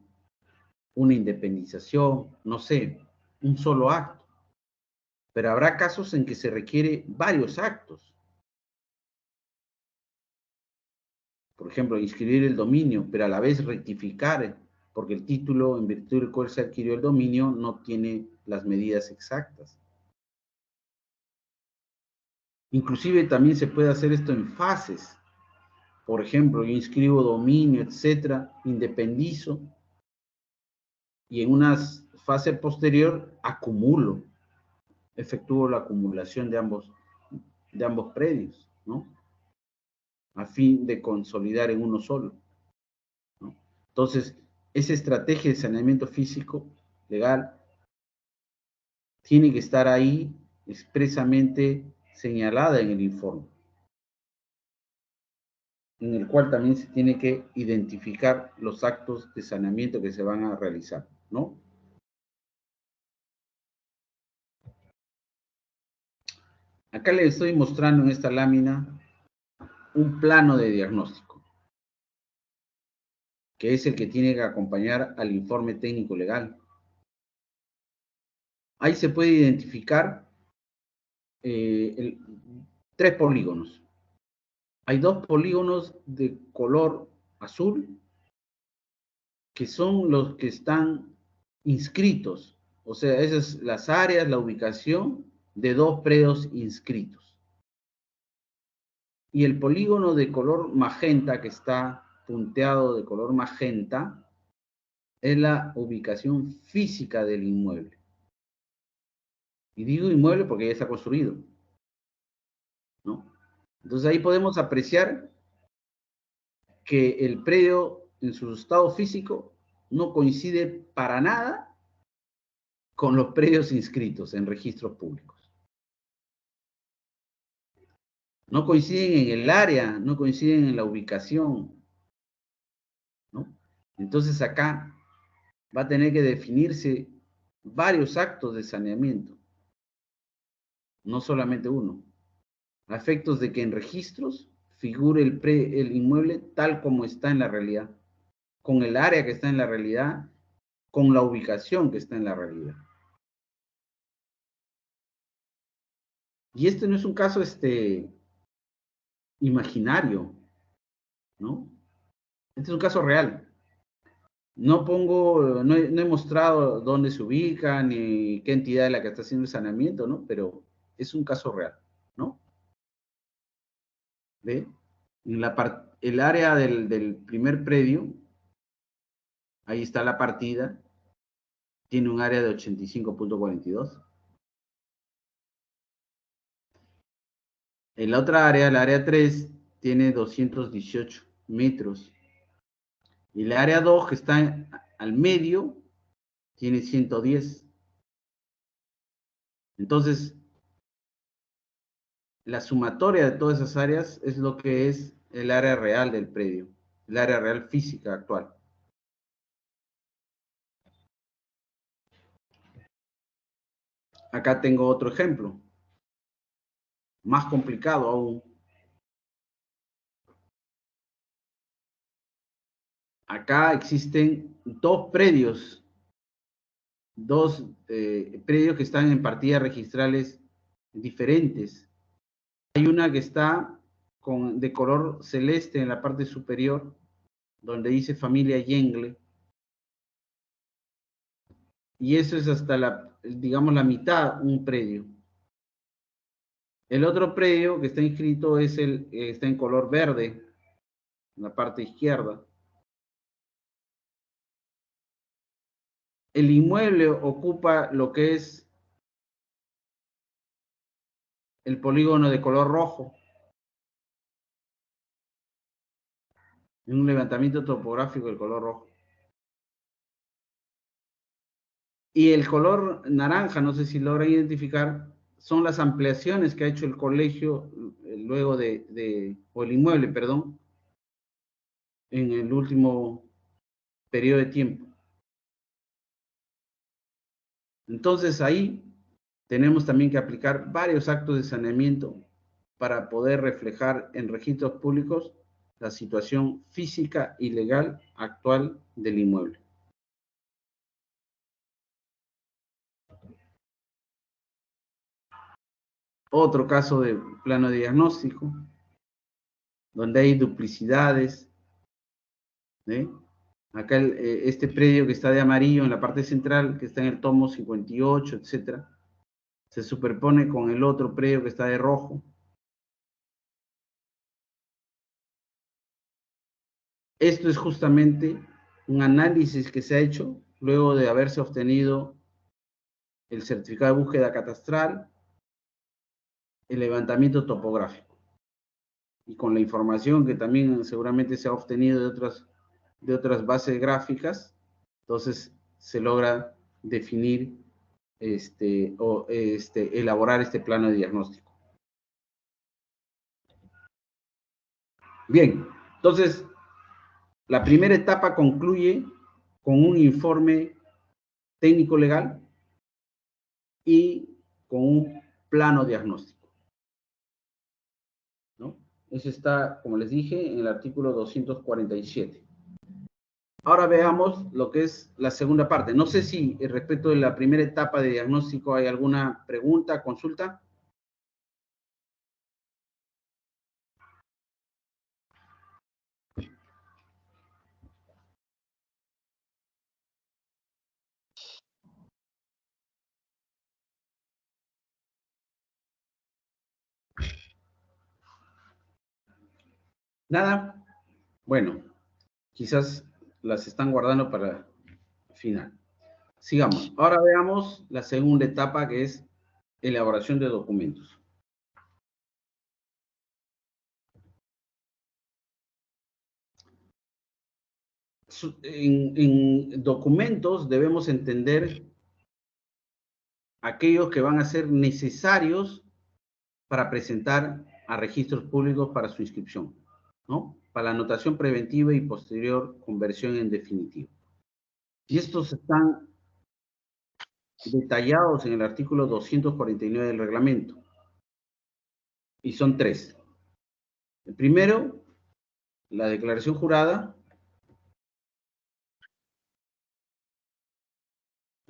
Speaker 2: una independización, no sé, un solo acto. Pero habrá casos en que se requiere varios actos. Por ejemplo, inscribir el dominio, pero a la vez rectificar, porque el título en virtud del cual se adquirió el dominio no tiene las medidas exactas. Inclusive también se puede hacer esto en fases. Por ejemplo, yo inscribo dominio, etcétera, independizo, y en una fase posterior acumulo, efectúo la acumulación de ambos predios, ¿no? A fin de consolidar en uno solo, ¿no? Entonces, esa estrategia de saneamiento físico legal tiene que estar ahí expresamente señalada en el informe, en el cual también se tiene que identificar los actos de saneamiento que se van a realizar, ¿no? Acá les estoy mostrando en esta lámina un plano de diagnóstico, que es el que tiene que acompañar al informe técnico legal. Ahí se puede identificar 3 polígonos. Hay 2 polígonos de color azul, que son los que están inscritos. O sea, esas son las áreas, la ubicación de 2 predios inscritos. Y el polígono de color magenta, que está punteado de color magenta, es la ubicación física del inmueble. Y digo inmueble porque ya está construido, ¿no? Entonces ahí podemos apreciar que el predio en su estado físico no coincide para nada con los predios inscritos en registros públicos. No coinciden en el área, no coinciden en la ubicación, ¿no? Entonces acá va a tener que definirse varios actos de saneamiento, no solamente uno, a efectos de que en registros figure el inmueble tal como está en la realidad, con el área que está en la realidad con la ubicación que está en la realidad. Y este no es un caso imaginario, ¿no? Este es un caso real. No he mostrado dónde se ubica ni qué entidad es la que está haciendo el saneamiento, ¿no? Pero es un caso real, ¿no? ¿Ve? El área del primer predio, ahí está la partida, tiene un área de 85.42. En la otra área, el área 3, tiene 218 metros. Y el área 2, que está al medio, tiene 110. Entonces, la sumatoria de todas esas áreas es lo que es el área real del predio, el área real física actual. Acá tengo otro ejemplo, más complicado aún. Acá existen dos predios que están en partidas registrales diferentes. Hay una que está de color celeste en la parte superior, donde dice familia Yengle, y eso es hasta digamos, la mitad, un predio. El otro predio que está inscrito está en color verde, en la parte izquierda. El inmueble ocupa lo que es el polígono de color rojo, en un levantamiento topográfico del color rojo. Y el color naranja, no sé si logran identificar, son las ampliaciones que ha hecho el colegio luego o el inmueble, perdón, en el último periodo de tiempo. Entonces ahí tenemos también que aplicar varios actos de saneamiento para poder reflejar en registros públicos la situación física y legal actual del inmueble. Otro caso de plano diagnóstico, donde hay duplicidades. ¿Eh? Acá este predio que está de amarillo en la parte central, que está en el tomo 58, etcétera, se superpone con el otro predio que está de rojo. Esto es justamente un análisis que se ha hecho luego de haberse obtenido el certificado de búsqueda catastral, el levantamiento topográfico. Y con la información que también seguramente se ha obtenido de otras bases gráficas, entonces se logra definir elaborar este plano de diagnóstico. Bien, entonces la primera etapa concluye con un informe técnico legal y con un plano diagnóstico, ¿no? Eso está, como les dije, en el artículo 247. Ahora veamos lo que es la segunda parte. No sé si respecto de la primera etapa de diagnóstico hay alguna pregunta, consulta. ¿Nada? Bueno, quizás las están guardando para el final. Sigamos. Ahora veamos la segunda etapa, que es elaboración de documentos. En documentos debemos entender aquellos que van a ser necesarios para presentar a registros públicos para su inscripción, ¿no? Para la anotación preventiva y posterior conversión en definitivo. Y estos están detallados en el artículo 249 del reglamento. Y son tres. El primero, la declaración jurada.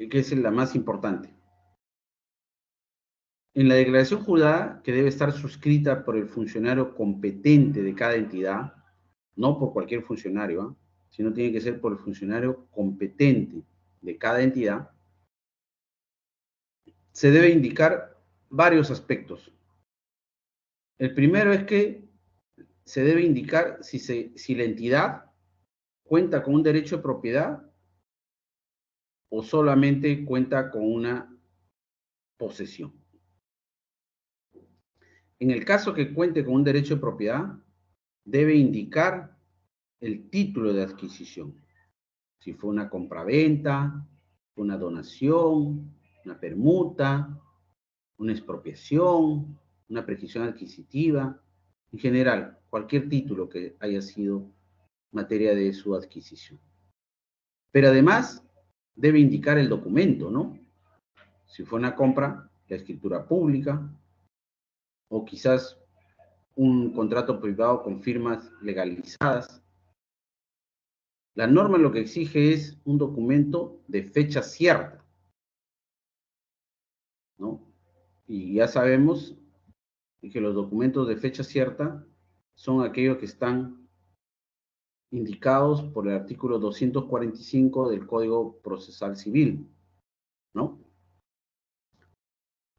Speaker 2: que es la más importante. En la declaración jurada, que debe estar suscrita por el funcionario competente de cada entidad, no por cualquier funcionario, ¿eh?, sino tiene que ser por el funcionario competente de cada entidad, se debe indicar varios aspectos. El primero es que se debe indicar si la entidad cuenta con un derecho de propiedad o solamente cuenta con una posesión. En el caso que cuente con un derecho de propiedad, debe indicar el título de adquisición. Si fue una compraventa, una donación, una permuta, una expropiación, una prescripción adquisitiva, en general, cualquier título que haya sido materia de su adquisición. Pero además, debe indicar el documento, ¿no? Si fue una compra, la escritura pública, o quizás un contrato privado con firmas legalizadas. La norma lo que exige es un documento de fecha cierta, ¿no? Y ya sabemos que los documentos de fecha cierta son aquellos que están indicados por el artículo 245 del Código Procesal Civil, ¿no?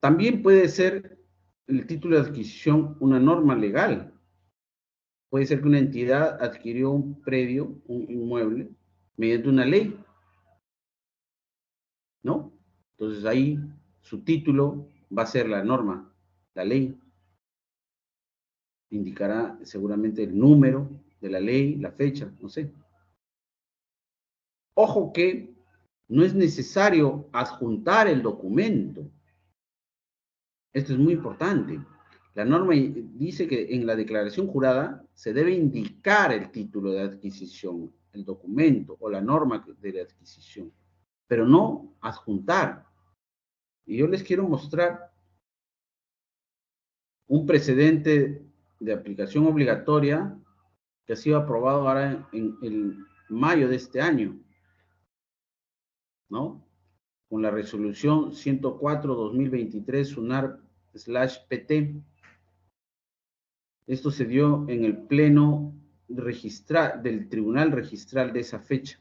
Speaker 2: También puede ser el título de adquisición una norma legal. Puede ser que una entidad adquirió un predio, un inmueble, mediante una ley, ¿no? Entonces ahí su título va a ser la norma, la ley. Indicará seguramente el número de la ley, la fecha, no sé. Ojo que no es necesario adjuntar el documento. Esto es muy importante. La norma dice que en la declaración jurada se debe indicar el título de adquisición, el documento o la norma de la adquisición, pero no adjuntar. Y yo les quiero mostrar un precedente de aplicación obligatoria que ha sido aprobado ahora en mayo de este año, ¿no? Con la resolución 104/2023 SUNAR/PT. Esto se dio en el pleno del Tribunal Registral de esa fecha.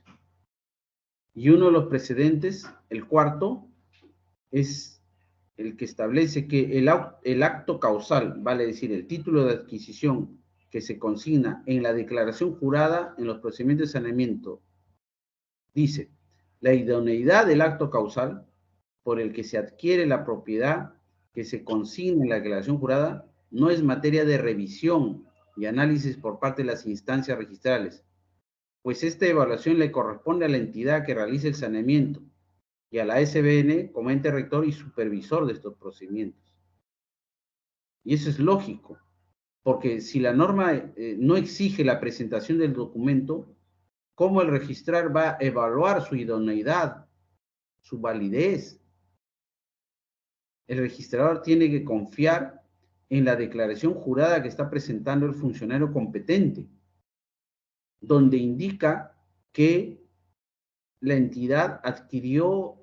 Speaker 2: Y uno de los precedentes, el cuarto, es el que establece que el acto causal, vale decir, el título de adquisición que se consigna en la declaración jurada en los procedimientos de saneamiento, dice, la idoneidad del acto causal por el que se adquiere la propiedad que se consigna en la declaración jurada no es materia de revisión y análisis por parte de las instancias registrales, pues esta evaluación le corresponde a la entidad que realice el saneamiento y a la SBN como ente rector y supervisor de estos procedimientos. Y eso es lógico, porque si la norma no exige la presentación del documento, ¿cómo el registrar va a evaluar su idoneidad, su validez? El registrador tiene que confiar en la declaración jurada que está presentando el funcionario competente, donde indica que la entidad adquirió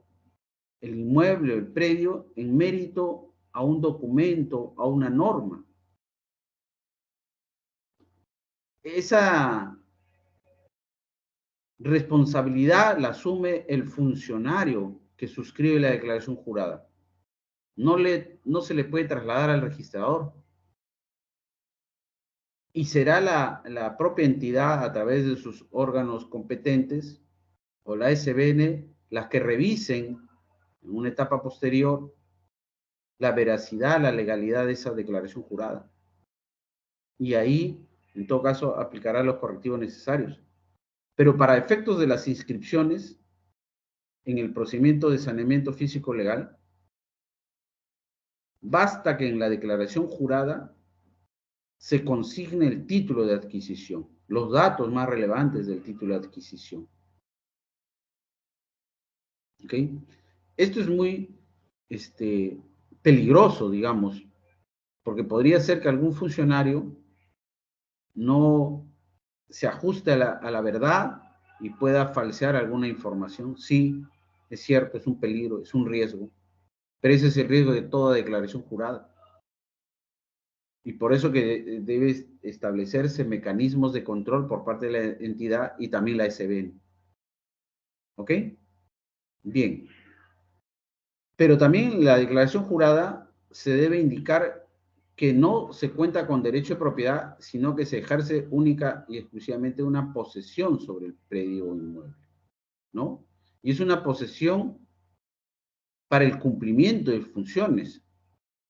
Speaker 2: el inmueble o el predio en mérito a un documento, a una norma. Esa responsabilidad la asume el funcionario que suscribe la declaración jurada. No se le puede trasladar al registrador. Y será la propia entidad, a través de sus órganos competentes, o la SBN, las que revisen en una etapa posterior la veracidad, la legalidad de esa declaración jurada. Y ahí, en todo caso, aplicará los correctivos necesarios. Pero para efectos de las inscripciones en el procedimiento de saneamiento físico legal, basta que en la declaración jurada se consigne el título de adquisición, los datos más relevantes del título de adquisición. ¿Ok? Esto es muy peligroso, digamos, porque podría ser que algún funcionario no se ajuste a la verdad y pueda falsear alguna información. Sí, es cierto, es un peligro, es un riesgo, pero ese es el riesgo de toda declaración jurada. Y por eso que debe establecerse mecanismos de control por parte de la entidad y también la SBN. ¿Ok? Bien. Pero también la declaración jurada se debe indicar que no se cuenta con derecho de propiedad, sino que se ejerce única y exclusivamente una posesión sobre el predio o inmueble, ¿no? Y es una posesión para el cumplimiento de funciones.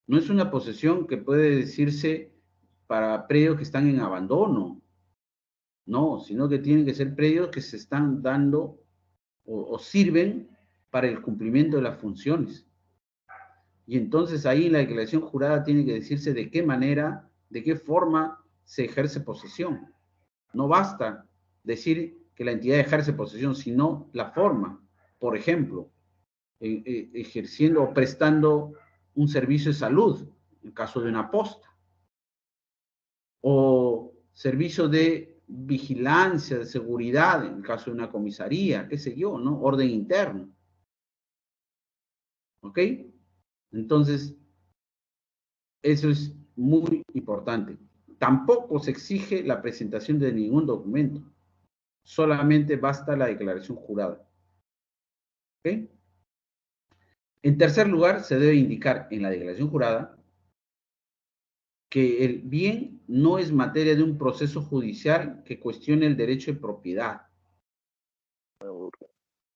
Speaker 2: No es una posesión que puede decirse para predios que están en abandono, no, sino que tienen que ser predios que se están dando o sirven para el cumplimiento de las funciones. Y entonces ahí en la declaración jurada tiene que decirse de qué manera, de qué forma se ejerce posesión. No basta decir que la entidad ejerce posesión, sino la forma. Por ejemplo, ejerciendo o prestando un servicio de salud, en caso de una posta, o servicio de vigilancia, de seguridad, en el caso de una comisaría, qué sé yo, ¿no? Orden interno. ¿Ok? Entonces, eso es muy importante. Tampoco se exige la presentación de ningún documento. Solamente basta la declaración jurada. ¿Ok? En tercer lugar, se debe indicar en la declaración jurada que el bien no es materia de un proceso judicial que cuestione el derecho de propiedad.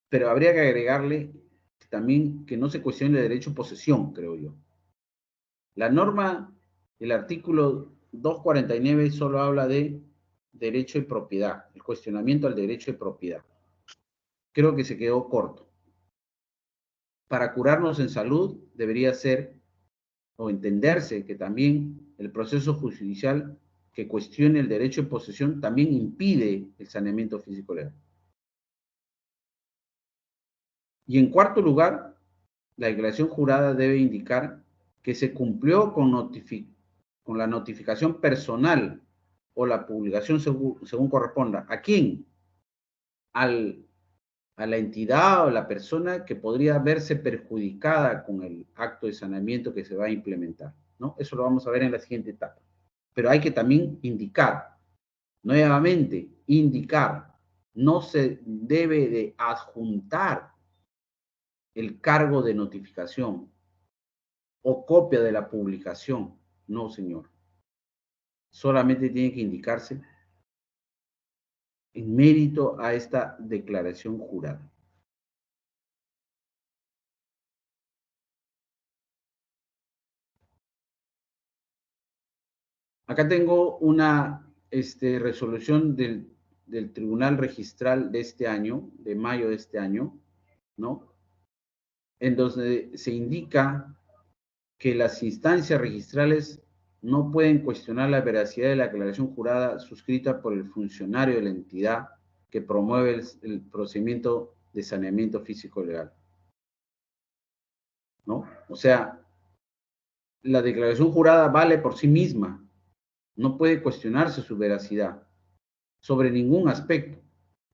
Speaker 2: Pero habría que agregarle también que no se cuestione el derecho de posesión, creo yo. La norma, el artículo 249 solo habla de derecho de propiedad, el cuestionamiento al derecho de propiedad. Creo que se quedó corto. Para curarnos en salud debería ser o entenderse que también el proceso judicial que cuestione el derecho de posesión también impide el saneamiento físico legal. Y en cuarto lugar, la declaración jurada debe indicar que se cumplió con la notificación personal o la publicación según corresponda. ¿A quién? A la entidad o la persona que podría verse perjudicada con el acto de saneamiento que se va a implementar, ¿no? Eso lo vamos a ver en la siguiente etapa. Pero hay que también indicar, nuevamente, indicar, no se debe de adjuntar el cargo de notificación o copia de la publicación. No, señor. Solamente tiene que indicarse en mérito a esta declaración jurada. Acá tengo una resolución del Tribunal Registral de este año, de mayo de este año, ¿no? En donde se indica que las instancias registrales no pueden cuestionar la veracidad de la declaración jurada suscrita por el funcionario de la entidad que promueve el procedimiento de saneamiento físico legal, ¿no? O sea, la declaración jurada vale por sí misma, no puede cuestionarse su veracidad sobre ningún aspecto.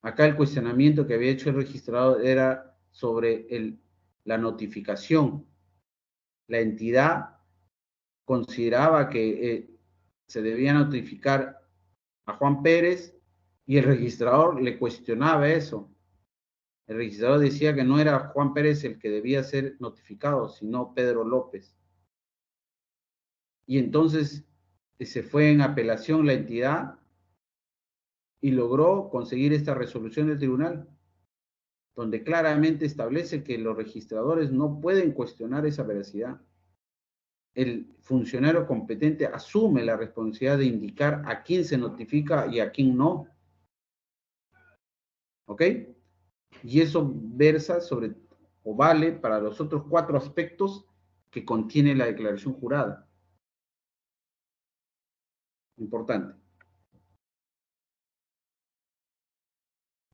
Speaker 2: Acá el cuestionamiento que había hecho el registrador era sobre la notificación. La entidad consideraba que se debía notificar a Juan Pérez y el registrador le cuestionaba eso. El registrador decía que no era Juan Pérez el que debía ser notificado, sino Pedro López. Y entonces se fue en apelación la entidad y logró conseguir esta resolución del tribunal, donde claramente establece que los registradores no pueden cuestionar esa veracidad. El funcionario competente asume la responsabilidad de indicar a quién se notifica y a quién no. ¿Ok? Y eso versa sobre, o vale para los otros 4 aspectos que contiene la declaración jurada. Importante.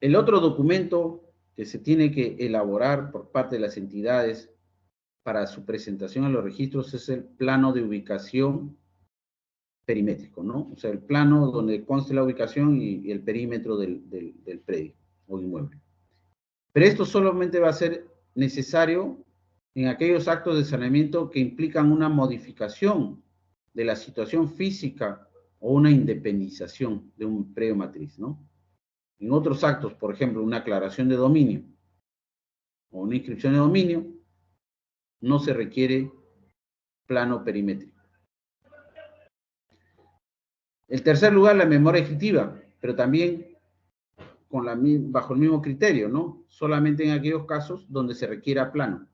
Speaker 2: El otro documento que se tiene que elaborar por parte de las entidades para su presentación a los registros es el plano de ubicación perimétrico, ¿no? O sea, el plano donde conste la ubicación y el perímetro del predio o inmueble. Pero esto solamente va a ser necesario en aquellos actos de saneamiento que implican una modificación de la situación física o una independización de un predio matriz, ¿no? En otros actos, por ejemplo, una aclaración de dominio o una inscripción de dominio, no se requiere plano perimétrico. En tercer lugar, la memoria ejecutiva, pero también bajo el mismo criterio, ¿no? Solamente en aquellos casos donde se requiera plano.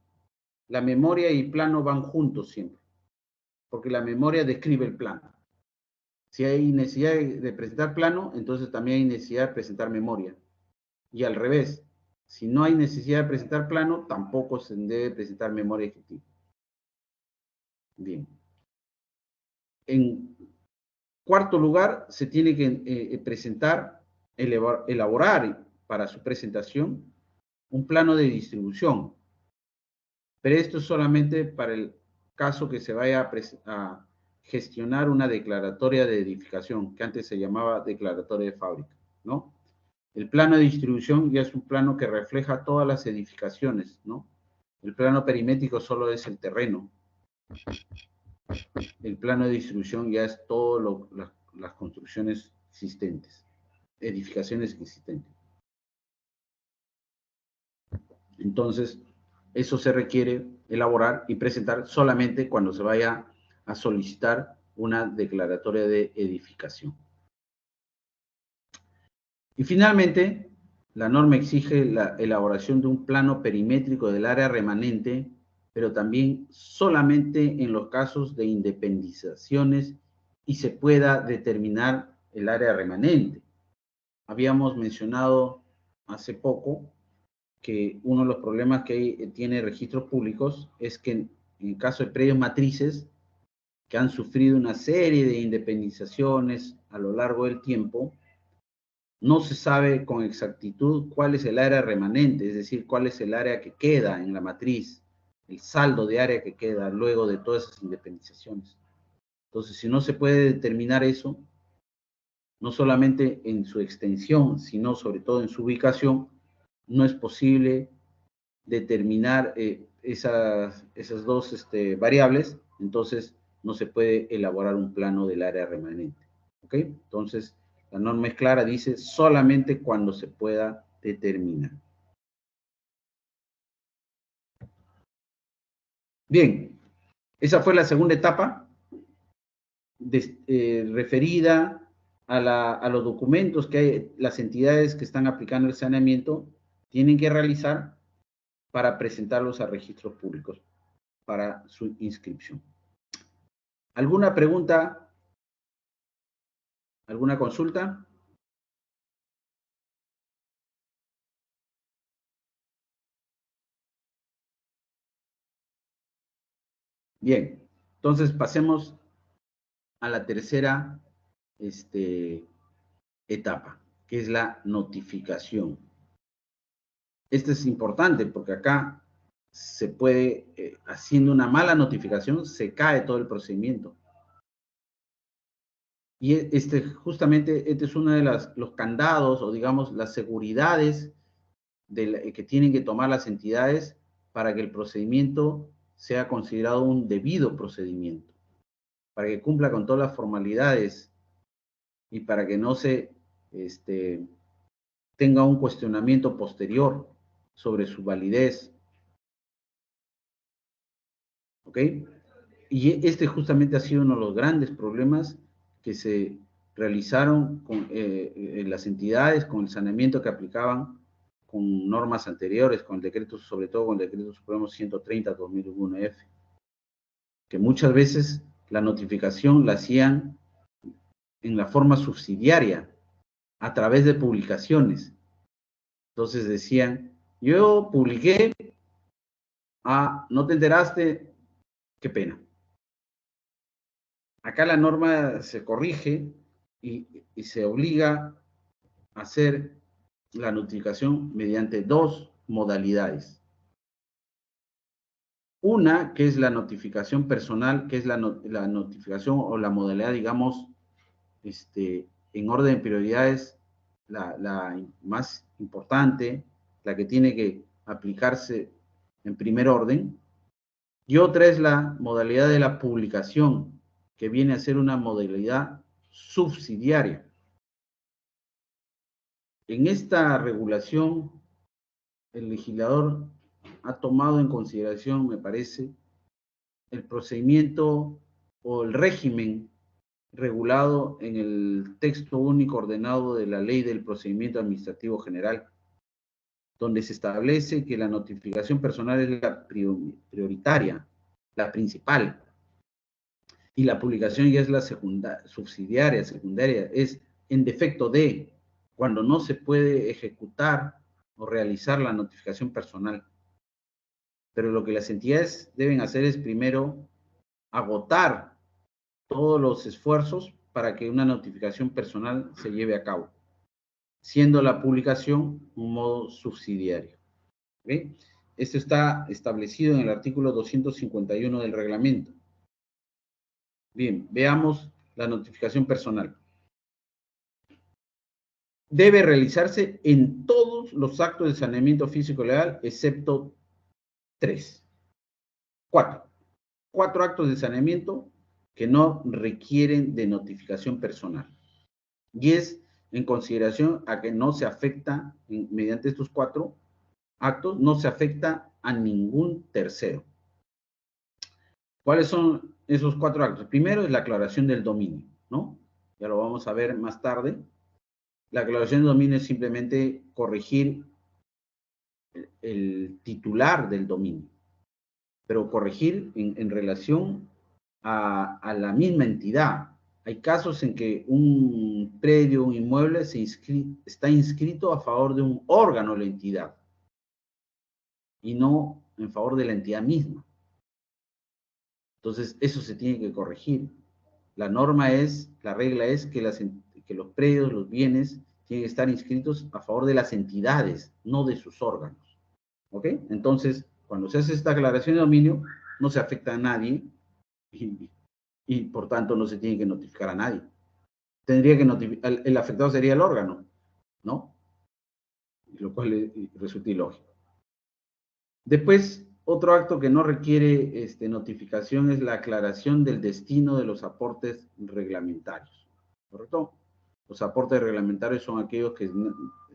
Speaker 2: La memoria y plano van juntos siempre, porque la memoria describe el plano. Si hay necesidad de presentar plano, entonces también hay necesidad de presentar memoria. Y al revés, si no hay necesidad de presentar plano, tampoco se debe presentar memoria ejecutiva. Bien. En cuarto lugar, se tiene que elaborar para su presentación un plano de distribución. Pero esto es solamente para el caso que se vaya a gestionar una declaratoria de edificación, que antes se llamaba declaratoria de fábrica, ¿no? El plano de distribución ya es un plano que refleja todas las edificaciones, ¿no? El plano perimétrico solo es el terreno. El plano de distribución ya es todo las construcciones existentes, edificaciones existentes. Entonces, eso se requiere elaborar y presentar solamente cuando se vaya a solicitar una declaratoria de edificación. Y finalmente, la norma exige la elaboración de un plano perimétrico del área remanente, pero también solamente en los casos de independizaciones y se pueda determinar el área remanente. Habíamos mencionado hace poco que uno de los problemas que tiene registros públicos es que en el caso de predios matrices que han sufrido una serie de independizaciones a lo largo del tiempo, no se sabe con exactitud cuál es el área remanente, es decir, cuál es el área que queda en la matriz, el saldo de área que queda luego de todas esas independizaciones. Entonces, si no se puede determinar eso, no solamente en su extensión, sino sobre todo en su ubicación, no es posible determinar esas dos variables, entonces no se puede elaborar un plano del área remanente. ¿Ok? Entonces, la norma es clara, dice solamente cuando se pueda determinar. Bien, esa fue la segunda etapa referida a los documentos que las entidades que están aplicando el saneamiento tienen que realizar para presentarlos a registros públicos para su inscripción. ¿Alguna pregunta? ¿Alguna consulta? Bien, entonces pasemos a la tercera etapa, que es la notificación. Este es importante porque acá se puede, haciendo una mala notificación, se cae todo el procedimiento. Y justamente este es uno de los candados o digamos las seguridades que tienen que tomar las entidades para que el procedimiento sea considerado un debido procedimiento, para que cumpla con todas las formalidades y para que no se tenga un cuestionamiento posterior sobre su validez. ¿Ok? Y justamente ha sido uno de los grandes problemas que se realizaron con las entidades, con el saneamiento que aplicaban con normas anteriores, con el decreto, sobre todo con el decreto supremo 130/2001F, que muchas veces la notificación la hacían en la forma subsidiaria, a través de publicaciones. Entonces decían, yo publiqué, no te enteraste, qué pena. Acá la norma se corrige y se obliga a hacer la notificación mediante dos modalidades. Una, que es la notificación personal, que es la notificación o la modalidad, digamos, en orden de prioridades, la más importante, la que tiene que aplicarse en primer orden, y otra es la modalidad de la publicación, que viene a ser una modalidad subsidiaria. En esta regulación, el legislador ha tomado en consideración, me parece, el procedimiento o el régimen regulado en el texto único ordenado de la Ley del Procedimiento Administrativo General, donde se establece que la notificación personal es la prioritaria, la principal, y la publicación ya es la subsidiaria, secundaria, es en defecto de, cuando no se puede ejecutar o realizar la notificación personal. Pero lo que las entidades deben hacer es primero agotar todos los esfuerzos para que una notificación personal se lleve a cabo, siendo la publicación un modo subsidiario. ¿Ve? Esto está establecido en el artículo 251 del reglamento. Bien, veamos la notificación personal. Debe realizarse en todos los actos de saneamiento físico legal, excepto 4 actos de saneamiento que no requieren de notificación personal. Y es en consideración a que no se afecta, mediante estos 4 actos, no se afecta a ningún tercero. ¿Cuáles son esos 4 actos? Primero es la aclaración del dominio, ¿no? Ya lo vamos a ver más tarde. La aclaración del dominio es simplemente corregir el titular del dominio, pero corregir en relación a la misma entidad. Hay casos en que un predio, un inmueble está inscrito a favor de un órgano de la entidad y no en favor de la entidad misma. Entonces, eso se tiene que corregir. La regla es que los predios, los bienes, tienen que estar inscritos a favor de las entidades, no de sus órganos. ¿Ok? Entonces, cuando se hace esta aclaración de dominio, no se afecta a nadie y por tanto no se tiene que notificar a nadie. Tendría que notificar, el afectado sería el órgano, ¿no? Lo cual resulta ilógico. Después, otro acto que no requiere notificación es la aclaración del destino de los aportes reglamentarios, ¿correcto? Los aportes reglamentarios son aquellos que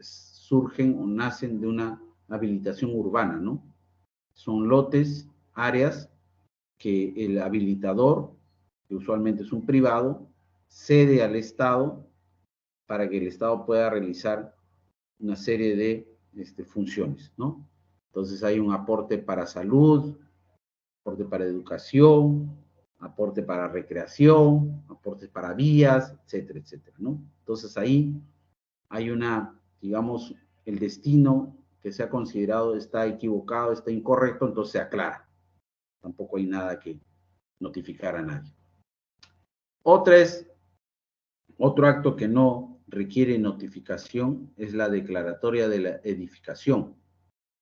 Speaker 2: surgen o nacen de una habilitación urbana, ¿no? Son lotes, áreas que el habilitador, que usualmente es un privado, cede al Estado para que el Estado pueda realizar una serie de funciones, ¿no? Entonces hay un aporte para salud, aporte para educación, aporte para recreación, aportes para vías, etcétera, etcétera, ¿no? Entonces ahí hay digamos, el destino que se ha considerado está equivocado, está incorrecto, entonces se aclara. Tampoco hay nada que notificar a nadie. Otro acto que no requiere notificación es la declaratoria de la edificación,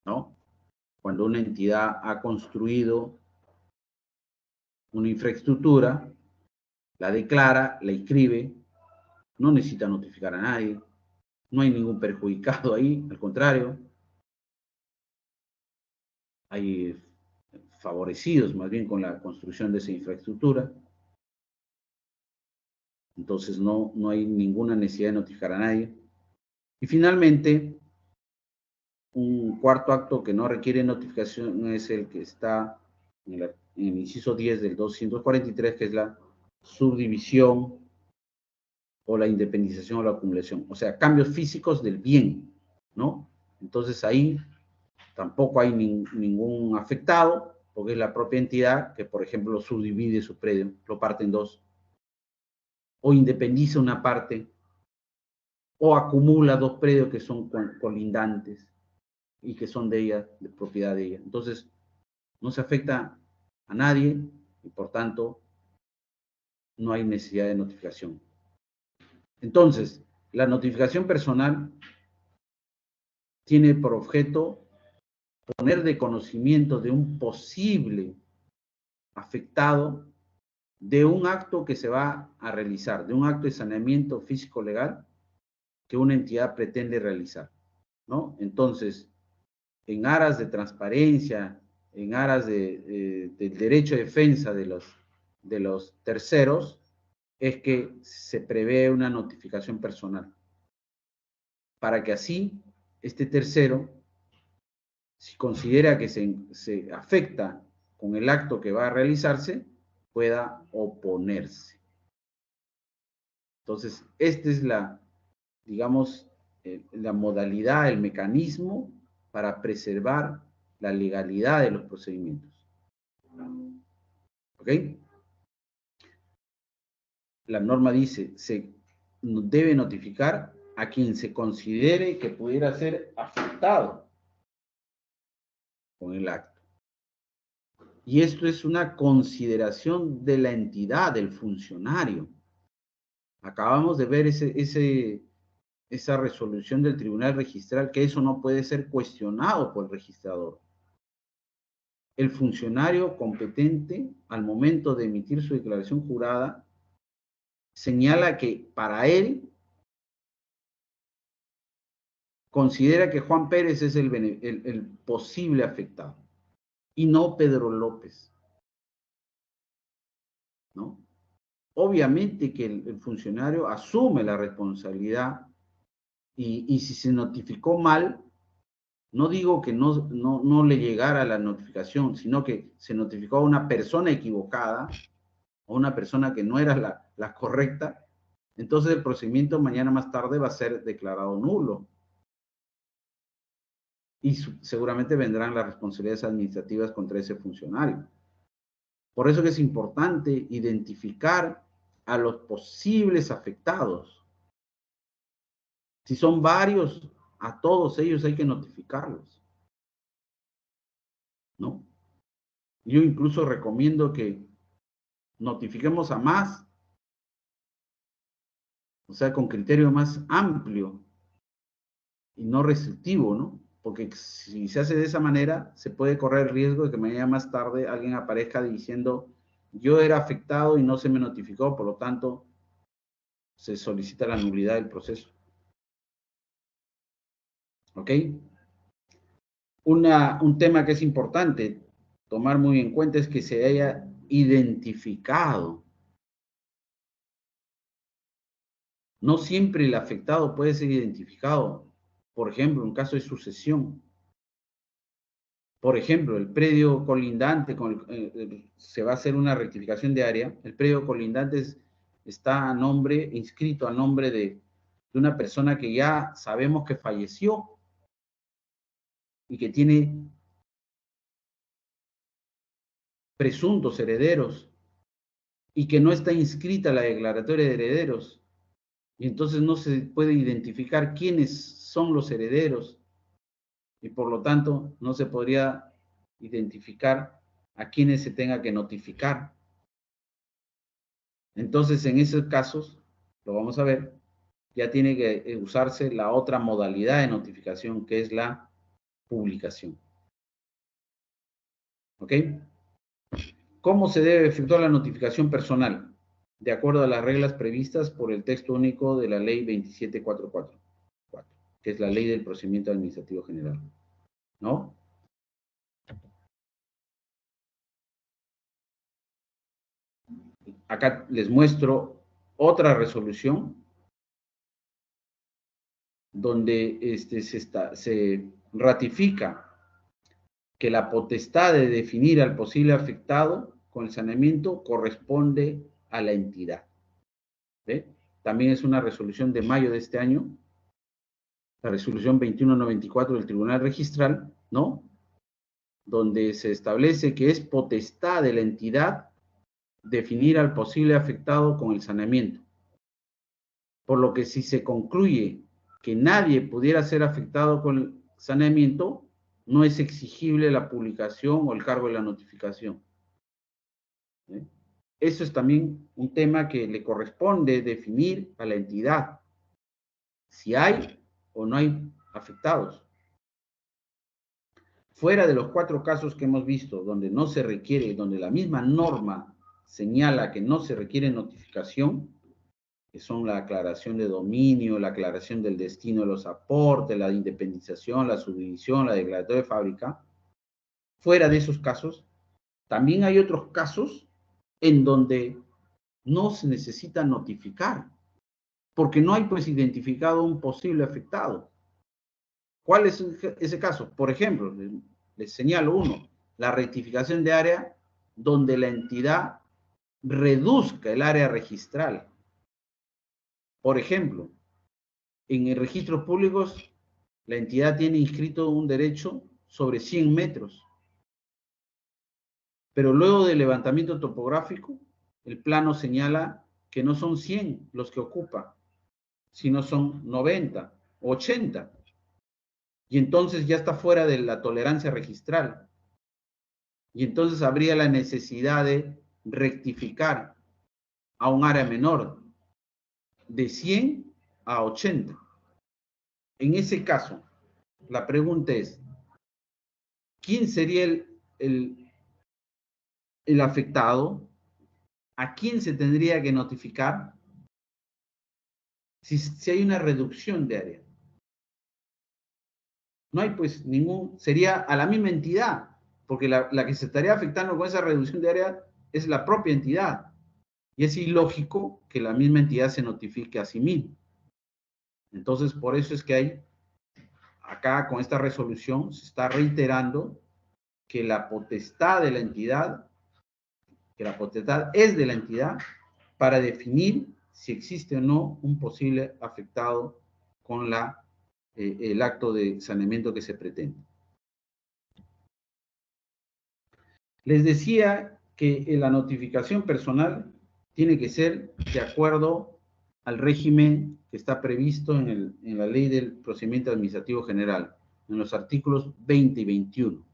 Speaker 2: ¿no? Cuando una entidad ha construido una infraestructura, la declara, la inscribe, no necesita notificar a nadie, no hay ningún perjudicado ahí, al contrario, hay favorecidos más bien con la construcción de esa infraestructura. Entonces no hay ninguna necesidad de notificar a nadie. Y finalmente, un cuarto acto que no requiere notificación es el que está en el inciso 10 del 243, que es la subdivisión o la independización o la acumulación. O sea, cambios físicos del bien, ¿no? Entonces ahí tampoco hay ningún afectado, porque es la propia entidad que, por ejemplo, subdivide su predio, lo parte en 2, o independiza una parte, o acumula 2 predios que son colindantes y que son de ella, de propiedad de ella. Entonces, no se afecta a nadie y por tanto no hay necesidad de notificación. Entonces, la notificación personal tiene por objeto poner de conocimiento de un posible afectado de un acto que se va a realizar, de un acto de saneamiento físico legal que una entidad pretende realizar, ¿no? Entonces, en aras de transparencia en aras del derecho de defensa de los terceros, es que se prevé una notificación personal, para que así este tercero, si considera que se afecta con el acto que va a realizarse, pueda oponerse. Entonces, esta es digamos, la modalidad, el mecanismo para preservar la legalidad de los procedimientos. ¿Ok? La norma dice, se debe notificar a quien se considere que pudiera ser afectado con el acto. Y esto es una consideración de la entidad, del funcionario. Acabamos de ver esa resolución del Tribunal Registral, que eso no puede ser cuestionado por el registrador. El funcionario competente, al momento de emitir su declaración jurada, señala que para él considera que Juan Pérez es el posible afectado y no Pedro López, ¿no? Obviamente que el funcionario asume la responsabilidad y si se notificó mal, no digo que no le llegara la notificación, sino que se notificó a una persona equivocada, a una persona que no era la correcta, entonces el procedimiento mañana más tarde va a ser declarado nulo. Y seguramente vendrán las responsabilidades administrativas contra ese funcionario. Por eso que es importante identificar a los posibles afectados. Si son varios, a todos ellos hay que notificarlos, ¿no? Yo incluso recomiendo que notifiquemos a más, o sea, con criterio más amplio y no restrictivo, ¿no? Porque si se hace de esa manera, se puede correr el riesgo de que mañana más tarde alguien aparezca diciendo, yo era afectado y no se me notificó, por lo tanto, se solicita la nulidad del proceso. ¿Ok? Un tema que es importante tomar muy en cuenta es que se haya identificado. No siempre el afectado puede ser identificado. Por ejemplo, en caso de sucesión. Por ejemplo, el predio colindante, se va a hacer una rectificación de área, el predio colindante está inscrito a nombre de una persona que ya sabemos que falleció y que tiene presuntos herederos y que no está inscrita la declaratoria de herederos. Y entonces no se puede identificar quiénes son los herederos y por lo tanto no se podría identificar a quienes se tenga que notificar. Entonces, en esos casos, lo vamos a ver, ya tiene que usarse la otra modalidad de notificación, que es la publicación. ¿Ok? ¿Cómo se debe efectuar la notificación personal? De acuerdo a las reglas previstas por el texto único de la Ley 27444, que es la Ley del Procedimiento Administrativo General. ¿No? Acá les muestro otra resolución donde se ratifica que la potestad de definir al posible afectado con el saneamiento corresponde a la entidad. ¿Ve? También es una resolución de mayo de este año, la resolución 2194 del Tribunal Registral, ¿no? Donde se establece que es potestad de la entidad definir al posible afectado con el saneamiento. Por lo que si se concluye que nadie pudiera ser afectado con el saneamiento, no es exigible la publicación o el cargo de la notificación. ¿Eh? Eso es también un tema que le corresponde definir a la entidad, si hay o no hay afectados. Fuera de los 4 casos que hemos visto, donde no se requiere, donde la misma norma señala que no se requiere notificación, que son la aclaración de dominio, la aclaración del destino de los aportes, la independización, la subdivisión, la declaratoria de fábrica. fuera de esos casos, también hay otros casos en donde no se necesita notificar, porque no hay pues identificado un posible afectado. ¿Cuál es ese caso? Por ejemplo, les señalo uno, la rectificación de área donde la entidad reduzca el área registral. Por ejemplo, en registros públicos, la entidad tiene inscrito un derecho sobre 100 metros, pero luego del levantamiento topográfico, el plano señala que no son 100 los que ocupa, sino son 90, 80. Y entonces ya está fuera de la tolerancia registral. Y entonces habría la necesidad de rectificar a un área menor, de 100 a 80. En ese caso, la pregunta es, ¿quién sería el afectado? ¿A quién se tendría que notificar si hay una reducción de área? No hay pues sería a la misma entidad, porque la que se estaría afectando con esa reducción de área es la propia entidad. Y es ilógico que la misma entidad se notifique a sí misma. Entonces, por eso es que acá con esta resolución se está reiterando que la potestad de la entidad, que la potestad es de la entidad para definir si existe o no un posible afectado con el acto de saneamiento que se pretende. Les decía que la notificación personal tiene que ser de acuerdo al régimen que está previsto en la Ley del Procedimiento Administrativo General, en los artículos 20 y 21.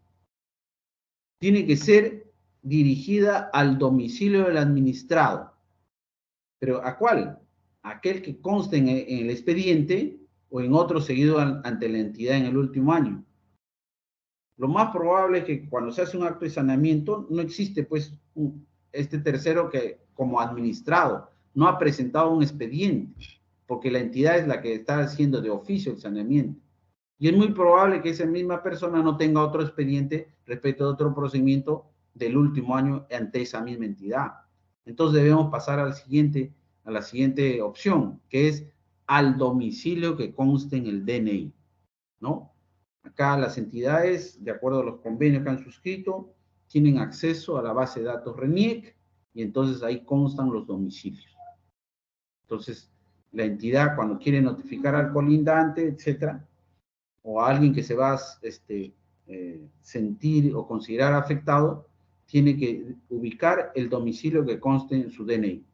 Speaker 2: Tiene que ser dirigida al domicilio del administrado. ¿Pero a cuál? Aquel que conste en el expediente o en otro seguido ante la entidad en el último año. Lo más probable es que cuando se hace un acto de saneamiento no existe pues este tercero que como administrado no ha presentado un expediente, porque la entidad es la que está haciendo de oficio el saneamiento. Y es muy probable que esa misma persona no tenga otro expediente respecto a otro procedimiento del último año ante esa misma entidad. Entonces debemos pasar a la siguiente opción, que es al domicilio que conste en el DNI, ¿no? Acá las entidades, de acuerdo a los convenios que han suscrito, tienen acceso a la base de datos RENIEC y entonces ahí constan los domicilios. Entonces, la entidad cuando quiere notificar al colindante, etcétera, o a alguien que se va a sentir o considerar afectado, tiene que ubicar el domicilio que conste en su DNI.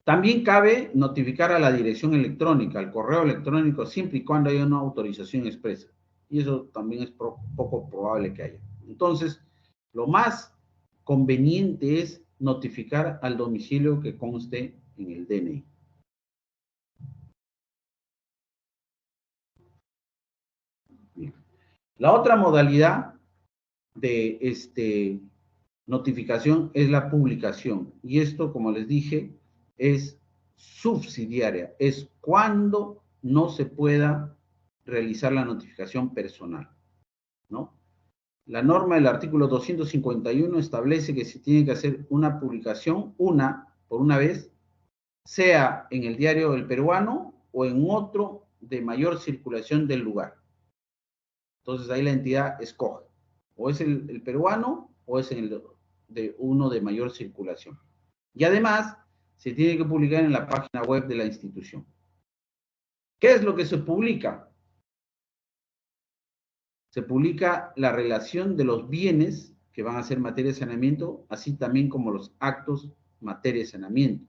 Speaker 2: También cabe notificar a la dirección electrónica, al correo electrónico, siempre y cuando haya una autorización expresa. Y eso también es poco probable que haya. Entonces, lo más conveniente es notificar al domicilio que conste en el DNI. Bien. La otra modalidad de notificación es la publicación. Y esto, como les dije, es subsidiaria. Es cuando no se pueda realizar la notificación personal, ¿no? La norma del artículo 251 establece que se tiene que hacer una publicación, por una vez, sea en el diario El Peruano o en otro de mayor circulación del lugar. Entonces ahí la entidad escoge, o es el peruano o es uno de mayor circulación. Y además, se tiene que publicar en la página web de la institución. ¿Qué es lo que se publica? Se publica la relación de los bienes que van a ser materia de saneamiento, así también como los actos materia de saneamiento.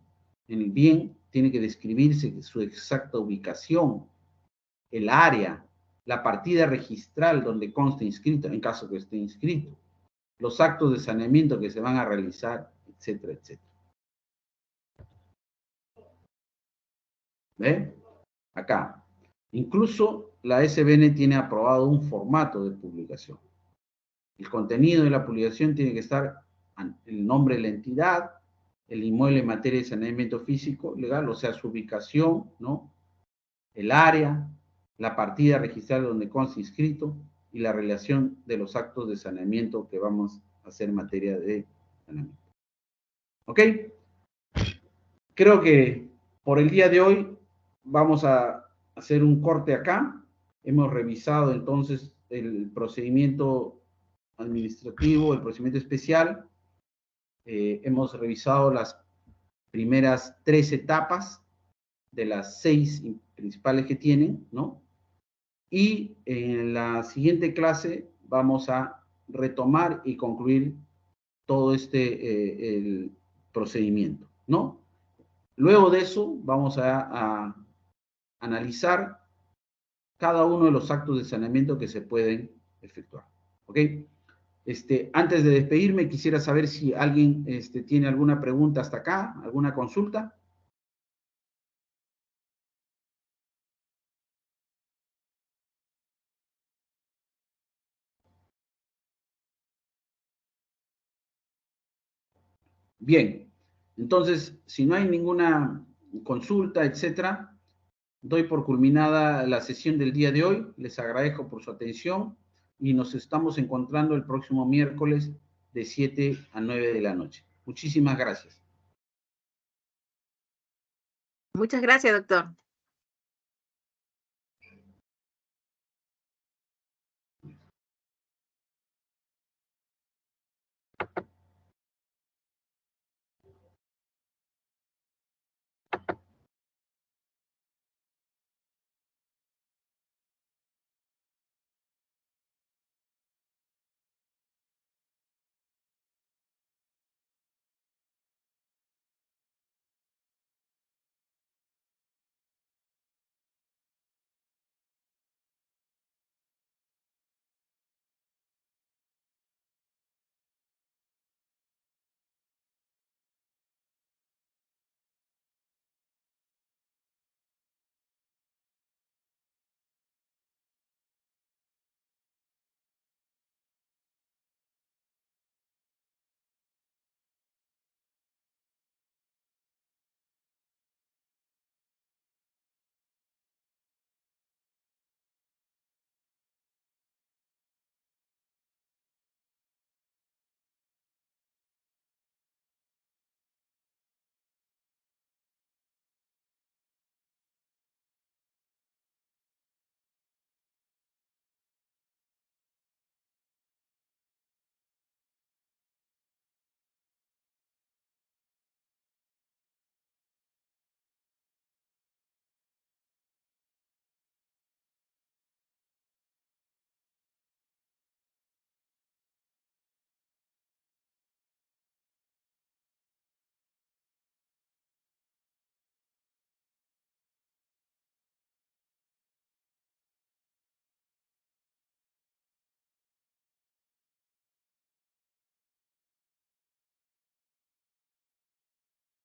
Speaker 2: En el bien tiene que describirse su exacta ubicación, el área, la partida registral donde conste inscrito, en caso que esté inscrito, los actos de saneamiento que se van a realizar, etcétera, etcétera. ¿Ve? Acá. Incluso la SBN tiene aprobado un formato de publicación. El contenido de la publicación tiene que estar el nombre de la entidad, el inmueble en materia de saneamiento físico legal, o sea, su ubicación, ¿no? El área, la partida registral donde consta inscrito, y la relación de los actos de saneamiento que vamos a hacer en materia de saneamiento. ¿Ok? Creo que por el día de hoy vamos a hacer un corte acá. Hemos revisado entonces el procedimiento administrativo, el procedimiento especial. Hemos revisado las primeras 3 etapas de las 6 principales que tienen, ¿no? Y en la siguiente clase vamos a retomar y concluir todo el procedimiento, ¿no? Luego de eso vamos a analizar cada uno de los actos de saneamiento que se pueden efectuar, ¿ok? Antes de despedirme, quisiera saber si alguien tiene alguna pregunta hasta acá, alguna consulta. Bien, entonces, si no hay ninguna consulta, etcétera, doy por culminada la sesión del día de hoy. Les agradezco por su atención y nos estamos encontrando el próximo miércoles de 7 a 9 de la noche. Muchísimas gracias.
Speaker 1: Muchas gracias, doctor.